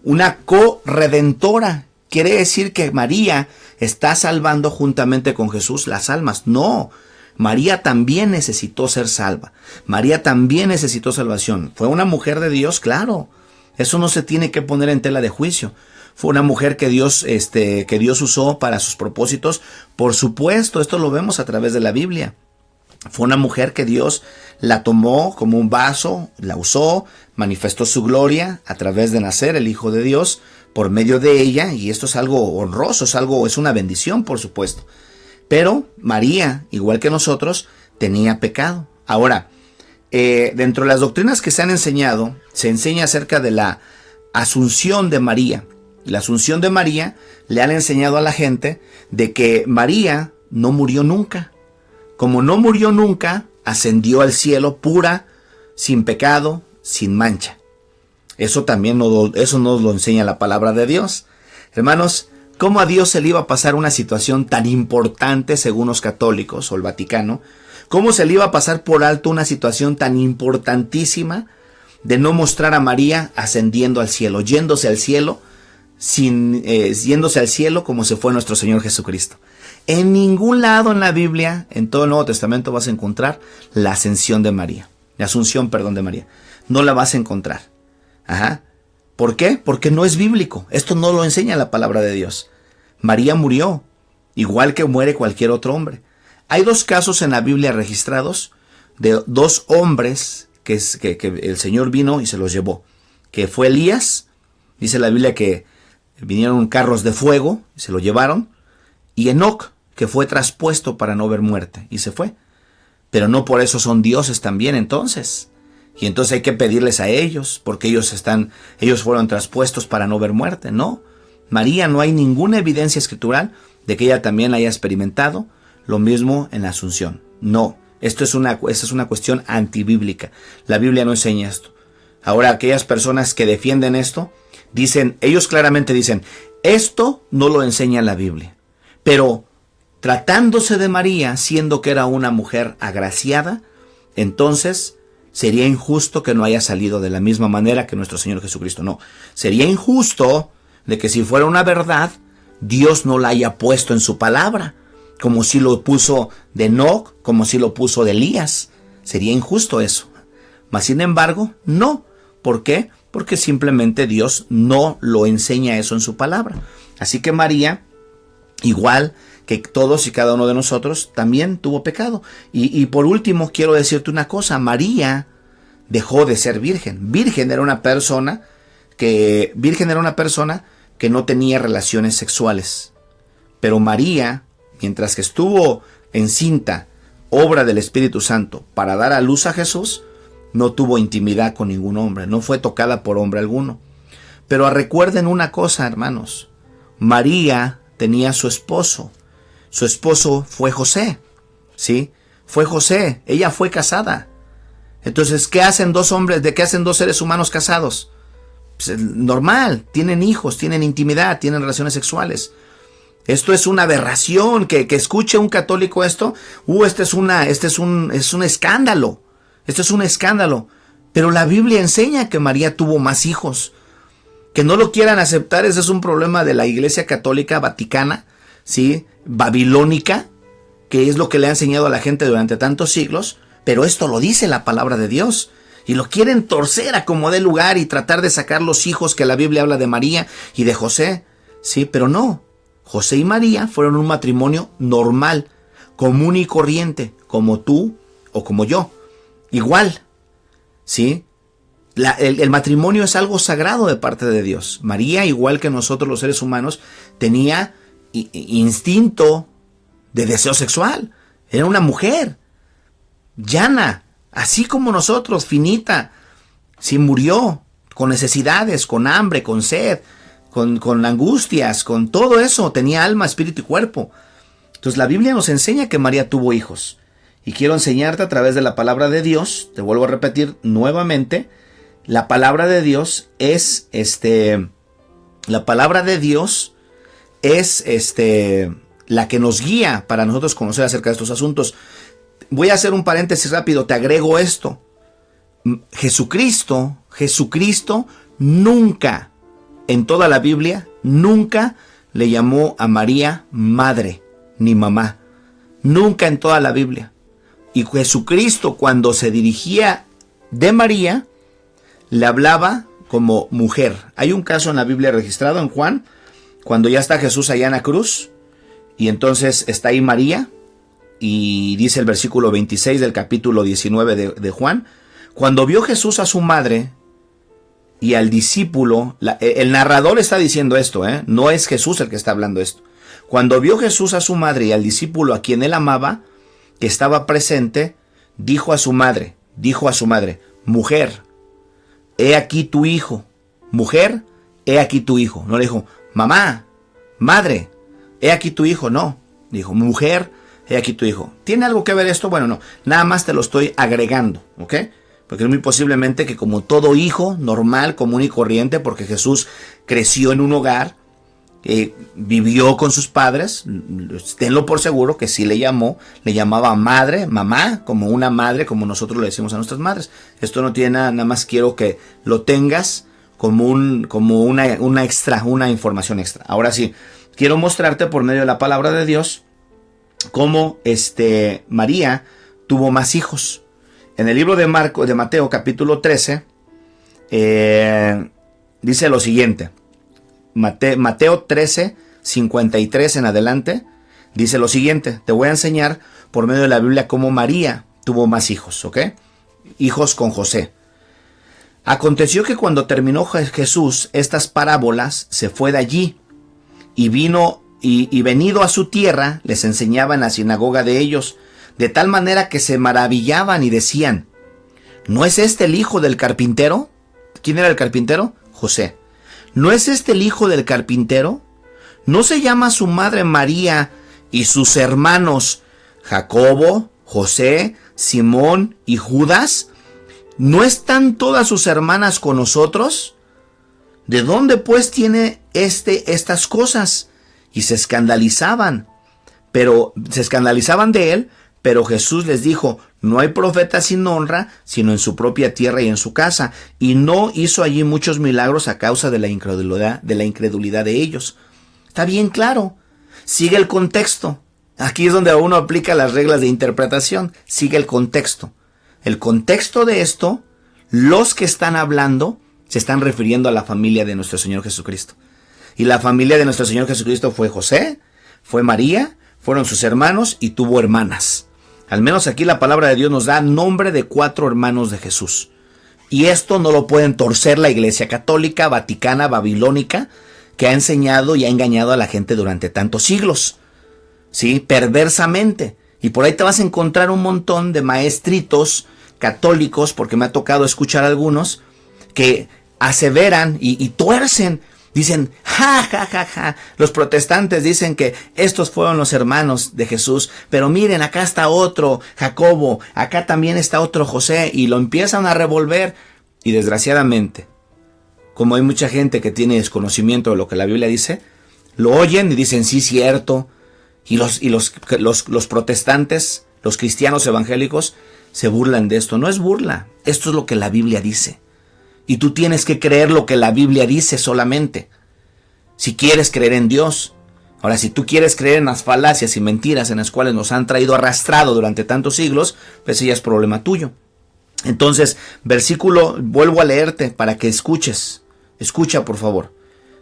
una corredentora. Quiere decir que María está salvando juntamente con Jesús las almas. No, María también necesitó ser salva. María también necesitó salvación. Fue una mujer de Dios, claro. Eso no se tiene que poner en tela de juicio. Fue una mujer que Dios usó para sus propósitos. Por supuesto, esto lo vemos a través de la Biblia. Fue una mujer que Dios la tomó como un vaso, la usó, manifestó su gloria a través de nacer el Hijo de Dios por medio de ella, y esto es algo honroso, es una bendición, por supuesto. Pero María, igual que nosotros, tenía pecado. Ahora, dentro de las doctrinas que se han enseñado, se enseña acerca de la asunción de María. La asunción de María le han enseñado a la gente de que María no murió nunca. Como no murió nunca, ascendió al cielo pura, sin pecado, sin mancha. Eso nos lo enseña la palabra de Dios. Hermanos, ¿cómo a Dios se le iba a pasar una situación tan importante según los católicos o el Vaticano? ¿Cómo se le iba a pasar por alto una situación tan importantísima de no mostrar a María ascendiendo al cielo, yéndose al cielo, yéndose al cielo como se fue nuestro Señor Jesucristo? En ningún lado en la Biblia, en todo el Nuevo Testamento, vas a encontrar la ascensión de María. La asunción, de María. No la vas a encontrar. Ajá. ¿Por qué? Porque no es bíblico. Esto no lo enseña la palabra de Dios. María murió, igual que muere cualquier otro hombre. Hay dos casos en la Biblia registrados de dos hombres que el Señor vino y se los llevó. Que fue Elías, dice la Biblia que vinieron carros de fuego y se lo llevaron. Y Enoc, que fue traspuesto para no ver muerte y se fue. Pero no por eso son dioses también entonces. Y entonces hay que pedirles a ellos, porque ellos fueron traspuestos para no ver muerte. No, María, no hay ninguna evidencia escritural de que ella también la haya experimentado. Lo mismo en la Asunción. No, esta es una cuestión antibíblica. La Biblia no enseña esto. Ahora, aquellas personas que defienden esto, ellos claramente dicen, esto no lo enseña la Biblia. Pero tratándose de María, siendo que era una mujer agraciada, entonces sería injusto que no haya salido de la misma manera que nuestro Señor Jesucristo. No, sería injusto de que si fuera una verdad, Dios no la haya puesto en su palabra, como si lo puso de Enoc, como si lo puso de Elías. Sería injusto eso. Mas sin embargo, no. ¿Por qué? Porque simplemente Dios no lo enseña eso en su palabra. Así que María, igual que todos y cada uno de nosotros, también tuvo pecado. Y por último, quiero decirte una cosa. María dejó de ser virgen. Virgen era una persona que no tenía relaciones sexuales. Pero María, mientras que estuvo encinta, obra del Espíritu Santo, para dar a luz a Jesús, no tuvo intimidad con ningún hombre, no fue tocada por hombre alguno. Pero recuerden una cosa, hermanos. María tenía su esposo. Su esposo fue José, ¿sí? Fue José, ella fue casada. Entonces, ¿qué hacen dos hombres? ¿De qué hacen dos seres humanos casados? Pues, normal, tienen hijos, tienen intimidad, tienen relaciones sexuales. Esto es una aberración, que escuche un católico esto. Este es un escándalo. Esto es un escándalo. Pero la Biblia enseña que María tuvo más hijos. Que no lo quieran aceptar, ese es un problema de la Iglesia Católica Vaticana, ¿sí? Babilónica, que es lo que le ha enseñado a la gente durante tantos siglos. Pero esto lo dice la palabra de Dios. Y lo quieren torcer a como dé lugar y tratar de sacar los hijos que la Biblia habla de María y de José. Sí, pero no. José y María fueron un matrimonio normal, común y corriente, como tú o como yo. Igual, ¿sí? El matrimonio es algo sagrado de parte de Dios. María, igual que nosotros los seres humanos, tenía instinto de deseo sexual. Era una mujer llana, así como nosotros, finita. Sí, murió con necesidades, con hambre, con sed, con angustias, con todo eso. Tenía alma, espíritu y cuerpo. Entonces la Biblia nos enseña que María tuvo hijos. Y quiero enseñarte a través de la palabra de Dios, te vuelvo a repetir nuevamente, la palabra de Dios es la que nos guía para nosotros conocer acerca de estos asuntos. Voy a hacer un paréntesis rápido, te agrego esto. Jesucristo nunca, en toda la Biblia, nunca le llamó a María madre ni mamá. Nunca en toda la Biblia. Y Jesucristo, cuando se dirigía de María, le hablaba como mujer. Hay un caso en la Biblia registrado en Juan, cuando ya está Jesús allá en la cruz, y entonces está ahí María, y dice el versículo 26 del capítulo 19 de Juan, cuando vio Jesús a su madre, y al discípulo, el narrador está diciendo esto, no es Jesús el que está hablando esto. Cuando vio Jesús a su madre y al discípulo a quien él amaba, que estaba presente, dijo a su madre, mujer, he aquí tu hijo. Mujer, he aquí tu hijo. No le dijo, mamá, madre, he aquí tu hijo. No, dijo, mujer, he aquí tu hijo. ¿Tiene algo que ver esto? Bueno, no, nada más te lo estoy agregando, ¿ok? Porque es muy posiblemente que como todo hijo normal, común y corriente, porque Jesús creció en un hogar, vivió con sus padres, tenlo por seguro que sí le llamaba madre, mamá, como una madre, como nosotros le decimos a nuestras madres. Esto no tiene nada más quiero que lo tengas como una información extra. Ahora sí, quiero mostrarte por medio de la palabra de Dios cómo María tuvo más hijos. En el libro de Mateo capítulo 13 dice lo siguiente. Mateo 13, 53 en adelante, dice lo siguiente. Te voy a enseñar por medio de la Biblia cómo María tuvo más hijos, ¿ok? Hijos con José. Aconteció que cuando terminó Jesús estas parábolas, se fue de allí y venido a su tierra, les enseñaba en la sinagoga de ellos, de tal manera que se maravillaban y decían, ¿no es este el hijo del carpintero? ¿Quién era el carpintero? José. ¿No es este el hijo del carpintero? ¿No se llama su madre María y sus hermanos Jacobo, José, Simón y Judas? ¿No están todas sus hermanas con nosotros? ¿De dónde pues tiene estas cosas? Y se escandalizaban de él, pero Jesús les dijo, no hay profeta sin honra, sino en su propia tierra y en su casa. Y no hizo allí muchos milagros a causa de la incredulidad de ellos. Está bien claro. Sigue el contexto. Aquí es donde uno aplica las reglas de interpretación. Sigue el contexto. El contexto de esto, los que están hablando, se están refiriendo a la familia de nuestro Señor Jesucristo. Y la familia de nuestro Señor Jesucristo fue José, fue María, fueron sus hermanos y tuvo hermanas. Al menos aquí la palabra de Dios nos da nombre de 4 hermanos de Jesús. Y esto no lo pueden torcer la Iglesia Católica, Vaticana, Babilónica, que ha enseñado y ha engañado a la gente durante tantos siglos. ¿Sí? Perversamente. Y por ahí te vas a encontrar un montón de maestritos católicos, porque me ha tocado escuchar algunos, que aseveran y tuercen. Dicen, ja. Los protestantes dicen que estos fueron los hermanos de Jesús. Pero miren, acá está otro Jacobo, acá también está otro José. Y lo empiezan a revolver. Y desgraciadamente, como hay mucha gente que tiene desconocimiento de lo que la Biblia dice, lo oyen y dicen, sí, cierto. Y los protestantes, los cristianos evangélicos, se burlan de esto. No es burla, esto es lo que la Biblia dice. Y tú tienes que creer lo que la Biblia dice solamente. Si quieres creer en Dios. Ahora, si tú quieres creer en las falacias y mentiras en las cuales nos han traído arrastrado durante tantos siglos, pues ese ya es problema tuyo. Entonces, vuelvo a leerte para que escuches. Escucha, por favor.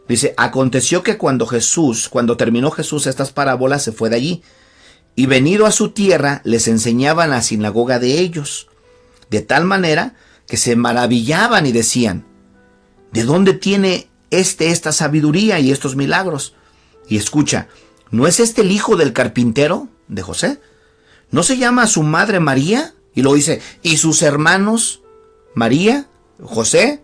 Dice, aconteció que cuando terminó Jesús estas parábolas, se fue de allí. Y venido a su tierra, les enseñaba en la sinagoga de ellos. De tal manera que se maravillaban y decían, ¿de dónde tiene esta sabiduría y estos milagros? Y escucha, ¿no es este el hijo del carpintero de José? ¿No se llama su madre María? Y luego dice, ¿y sus hermanos María, José,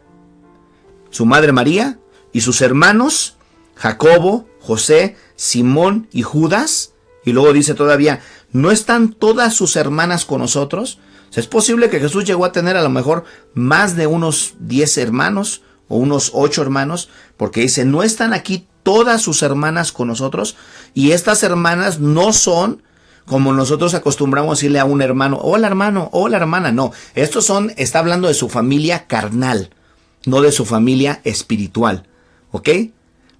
su madre María, y sus hermanos Jacobo, José, Simón y Judas? Y luego dice todavía, ¿no están todas sus hermanas con nosotros? O sea, es posible que Jesús llegó a tener a lo mejor más de unos 10 hermanos o unos 8 hermanos, porque dice, ¿no están aquí todas sus hermanas con nosotros? Y estas hermanas no son como nosotros acostumbramos a decirle a un hermano, hola hermano, hola hermana. No, está hablando de su familia carnal, no de su familia espiritual, ¿ok?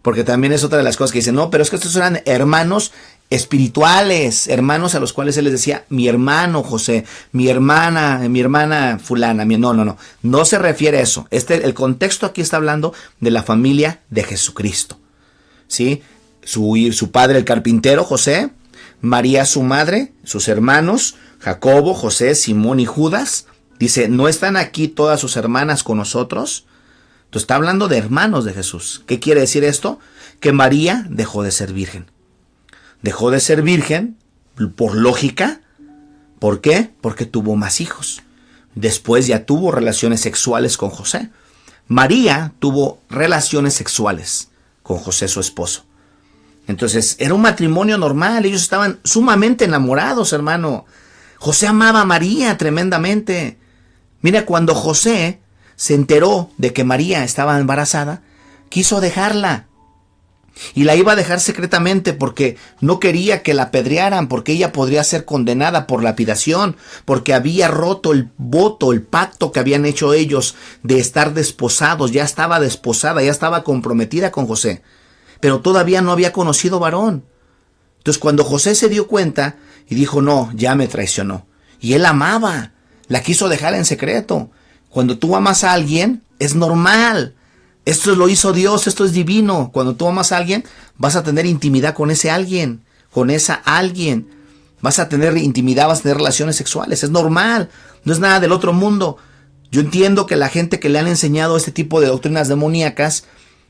Porque también es otra de las cosas que dicen, no, pero es que estos eran hermanos espirituales, hermanos a los cuales él les decía, mi hermano José, mi hermana fulana, no se refiere a eso. El contexto aquí está hablando de la familia de Jesucristo, ¿sí? Su padre el carpintero, José, María su madre, sus hermanos, Jacobo, José, Simón y Judas. Dice, ¿no están aquí todas sus hermanas con nosotros? Entonces está hablando de hermanos de Jesús. ¿Qué quiere decir esto? Que María dejó de ser virgen. Dejó de ser virgen por lógica. ¿Por qué? Porque tuvo más hijos. Después ya tuvo relaciones sexuales con José. María tuvo relaciones sexuales con José, su esposo. Entonces era un matrimonio normal. Ellos estaban sumamente enamorados, hermano. José amaba a María tremendamente. Mira, cuando José se enteró de que María estaba embarazada, quiso dejarla. Y la iba a dejar secretamente porque no quería que la apedrearan, porque ella podría ser condenada por lapidación, porque había roto el voto, el pacto que habían hecho ellos de estar desposados. Ya estaba desposada, ya estaba comprometida con José, pero todavía no había conocido varón. Entonces cuando José se dio cuenta y dijo, no, ya me traicionó. Y él amaba, la quiso dejar en secreto. Cuando tú amas a alguien, es normal. Esto lo hizo Dios, esto es divino. Cuando tú amas a alguien, vas a tener intimidad con ese alguien, con esa alguien. Vas a tener intimidad, vas a tener relaciones sexuales. Es normal, no es nada del otro mundo. Yo entiendo que la gente que le han enseñado este tipo de doctrinas demoníacas,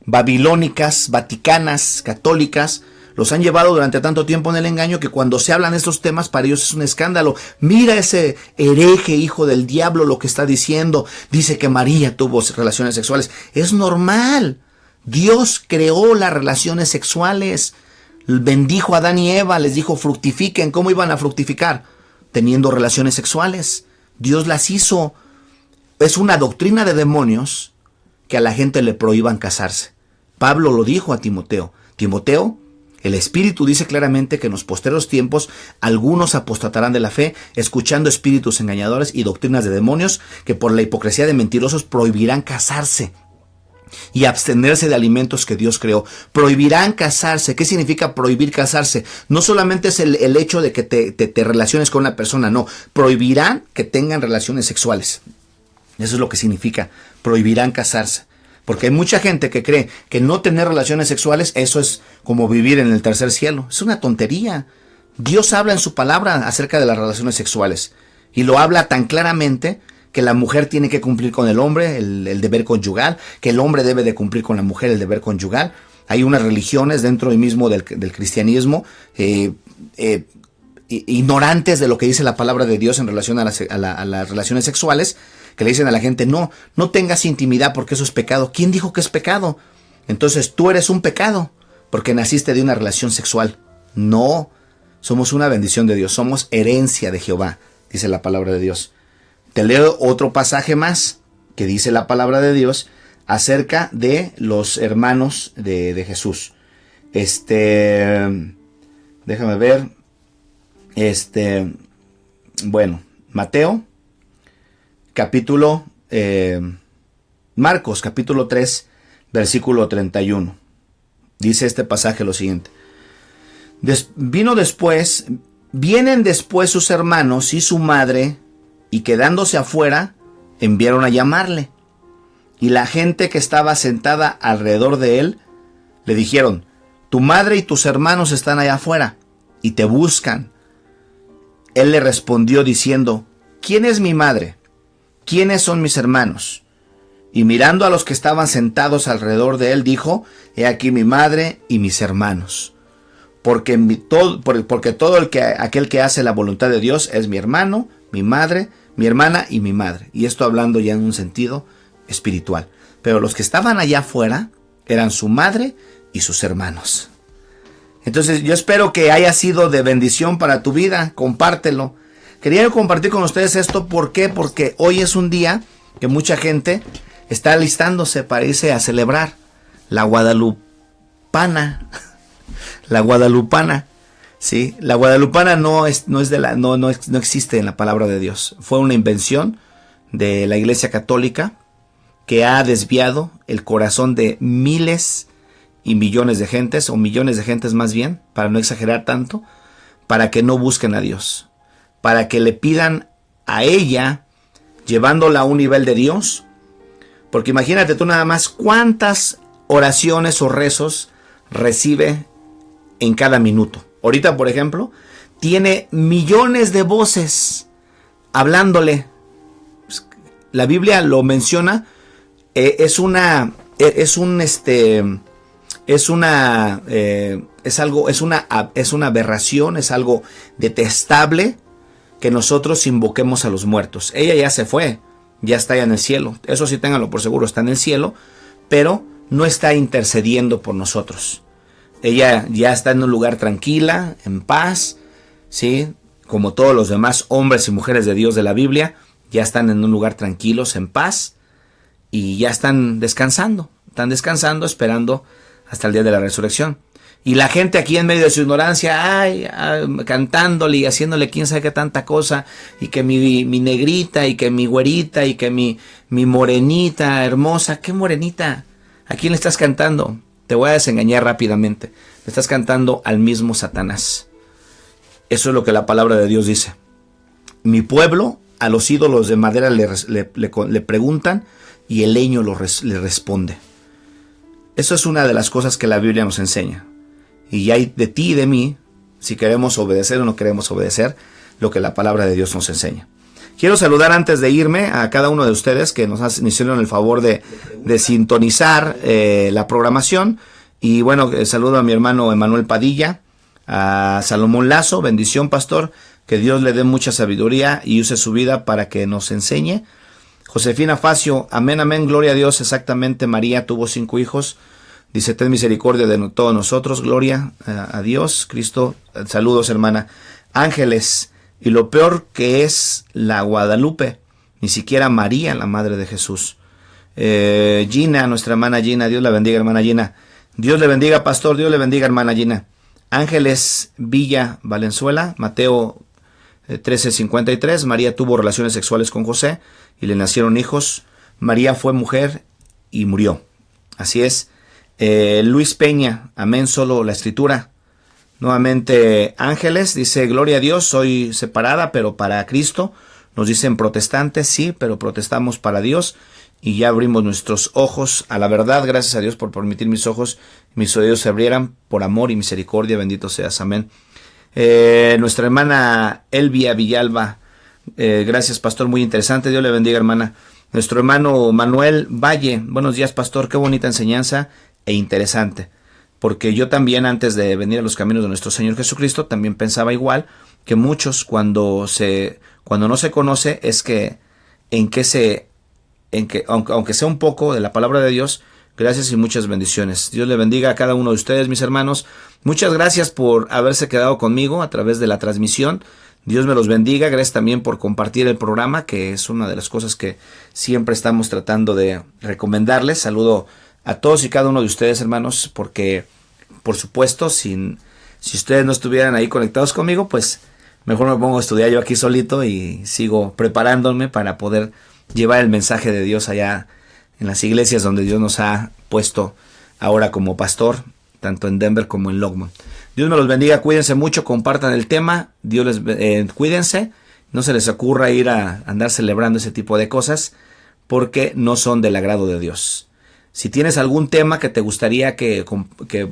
babilónicas, vaticanas, católicas, los han llevado durante tanto tiempo en el engaño que cuando se hablan de estos temas para ellos es un escándalo. Mira ese hereje hijo del diablo lo que está diciendo. Dice que María tuvo relaciones sexuales. Es normal. Dios creó las relaciones sexuales. Bendijo a Adán y Eva, les dijo fructifiquen. ¿Cómo iban a fructificar? Teniendo relaciones sexuales. Dios las hizo. Es una doctrina de demonios que a la gente le prohíban casarse. Pablo lo dijo a Timoteo. Timoteo, el Espíritu dice claramente que en los posteros tiempos algunos apostatarán de la fe, escuchando espíritus engañadores y doctrinas de demonios que por la hipocresía de mentirosos prohibirán casarse y abstenerse de alimentos que Dios creó. Prohibirán casarse. ¿Qué significa prohibir casarse? No solamente es el hecho de que te relaciones con una persona, no. Prohibirán que tengan relaciones sexuales. Eso es lo que significa. Prohibirán casarse. Porque hay mucha gente que cree que no tener relaciones sexuales, eso es como vivir en el tercer cielo. Es una tontería. Dios habla en su palabra acerca de las relaciones sexuales. Y lo habla tan claramente que la mujer tiene que cumplir con el hombre el deber conyugal, que el hombre debe de cumplir con la mujer el deber conyugal. Hay unas religiones dentro mismo del cristianismo ignorantes de lo que dice la palabra de Dios en relación a las relaciones sexuales, que le dicen a la gente, no tengas intimidad porque eso es pecado. ¿Quién dijo que es pecado? Entonces tú eres un pecado porque naciste de una relación sexual. No, somos una bendición de Dios, somos herencia de Jehová, dice la palabra de Dios. Te leo otro pasaje más que dice la palabra de Dios acerca de los hermanos de Jesús. Déjame ver. Bueno, Mateo, Marcos, capítulo 3, versículo 31. Dice este pasaje lo siguiente. Vienen después sus hermanos y su madre, y quedándose afuera, enviaron a llamarle. Y la gente que estaba sentada alrededor de él, le dijeron, tu madre y tus hermanos están allá afuera, y te buscan. Él le respondió diciendo, ¿quién es mi madre? ¿Quiénes son mis hermanos? Y mirando a los que estaban sentados alrededor de él, dijo, he aquí mi madre y mis hermanos. Porque todo aquel que hace la voluntad de Dios es mi hermano, mi madre, mi hermana y mi madre. Y esto hablando ya en un sentido espiritual. Pero los que estaban allá afuera eran su madre y sus hermanos. Entonces yo espero que haya sido de bendición para tu vida. Compártelo. Quería compartir con ustedes esto. ¿Por qué? Porque hoy es un día que mucha gente está alistándose para irse a celebrar la Guadalupana. La Guadalupana. Sí, la Guadalupana no existe en la palabra de Dios. Fue una invención de la Iglesia Católica que ha desviado el corazón de miles y millones de gentes, o millones de gentes más bien, para no exagerar tanto, para que no busquen a Dios, para que le pidan a ella, llevándola a un nivel de Dios. Porque imagínate tú nada más cuántas oraciones o rezos recibe en cada minuto. Ahorita, por ejemplo, tiene millones de voces hablándole. La Biblia lo menciona es una, es un, es una, es algo, es una aberración, es algo detestable que nosotros invoquemos a los muertos. Ella ya se fue, ya está allá en el cielo. Eso sí, ténganlo por seguro, está en el cielo, pero no está intercediendo por nosotros. Ella ya está en un lugar tranquila, en paz, ¿sí? Como todos los demás hombres y mujeres de Dios de la Biblia, ya están en un lugar tranquilos, en paz, y ya están descansando esperando hasta el día de la resurrección. Y la gente aquí en medio de su ignorancia, cantándole y haciéndole quién sabe qué tanta cosa, y que mi negrita, y que mi güerita, y que mi morenita hermosa. ¿Qué morenita? ¿A quién le estás cantando? Te voy a desengañar rápidamente. Le estás cantando al mismo Satanás. Eso es lo que la palabra de Dios dice. Mi pueblo a los ídolos de madera le preguntan, y el leño le responde. Eso es una de las cosas que la Biblia nos enseña. Y hay de ti y de mí, si queremos obedecer o no queremos obedecer, lo que la palabra de Dios nos enseña. Quiero saludar antes de irme a cada uno de ustedes que nos hicieron el favor de sintonizar la programación. Y bueno, saludo a mi hermano Emanuel Padilla, a Salomón Lazo, bendición pastor, que Dios le dé mucha sabiduría y use su vida para que nos enseñe. Josefina Facio, amén, amén, gloria a Dios, exactamente, María tuvo 5 hijos, dice, ten misericordia de todos nosotros, gloria a Dios, Cristo, saludos hermana. Ángeles, y lo peor que es la Guadalupe, ni siquiera María, la madre de Jesús. Gina, nuestra hermana Gina, Dios la bendiga hermana Gina, Dios le bendiga pastor, Dios le bendiga hermana Gina. Ángeles Villa Valenzuela, Mateo 13:53, María tuvo relaciones sexuales con José y le nacieron hijos. María fue mujer y murió. Así es. Luis Peña, amén, solo la escritura. Nuevamente Ángeles, dice, gloria a Dios, soy separada, pero para Cristo. Nos dicen protestantes, sí, pero protestamos para Dios. Y ya abrimos nuestros ojos a la verdad. Gracias a Dios por permitir mis ojos, mis oídos se abrieran por amor y misericordia. Bendito seas, amén. Nuestra hermana Elvia Villalba, gracias pastor, muy interesante, Dios le bendiga hermana. Nuestro hermano Manuel Valle, buenos días pastor, qué bonita enseñanza e interesante, porque yo también antes de venir a los caminos de nuestro Señor Jesucristo también pensaba igual que muchos cuando no se conoce es que aunque sea un poco de la palabra de Dios. Gracias y muchas bendiciones. Dios le bendiga a cada uno de ustedes, mis hermanos. Muchas gracias por haberse quedado conmigo a través de la transmisión. Dios me los bendiga. Gracias también por compartir el programa, que es una de las cosas que siempre estamos tratando de recomendarles. Saludo a todos y cada uno de ustedes, hermanos, porque, por supuesto, si ustedes no estuvieran ahí conectados conmigo, pues mejor me pongo a estudiar yo aquí solito y sigo preparándome para poder llevar el mensaje de Dios allá en las iglesias donde Dios nos ha puesto ahora como pastor, tanto en Denver como en Longmont. Dios me los bendiga, cuídense mucho, compartan el tema, Dios les cuídense, no se les ocurra ir a andar celebrando ese tipo de cosas, porque no son del agrado de Dios. Si tienes algún tema que te gustaría que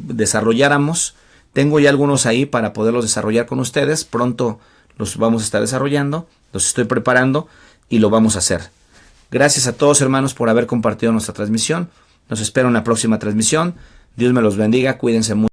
desarrolláramos, tengo ya algunos ahí para poderlos desarrollar con ustedes, pronto los vamos a estar desarrollando, los estoy preparando y lo vamos a hacer. Gracias a todos hermanos por haber compartido nuestra transmisión. Nos espero en la próxima transmisión. Dios me los bendiga. Cuídense mucho.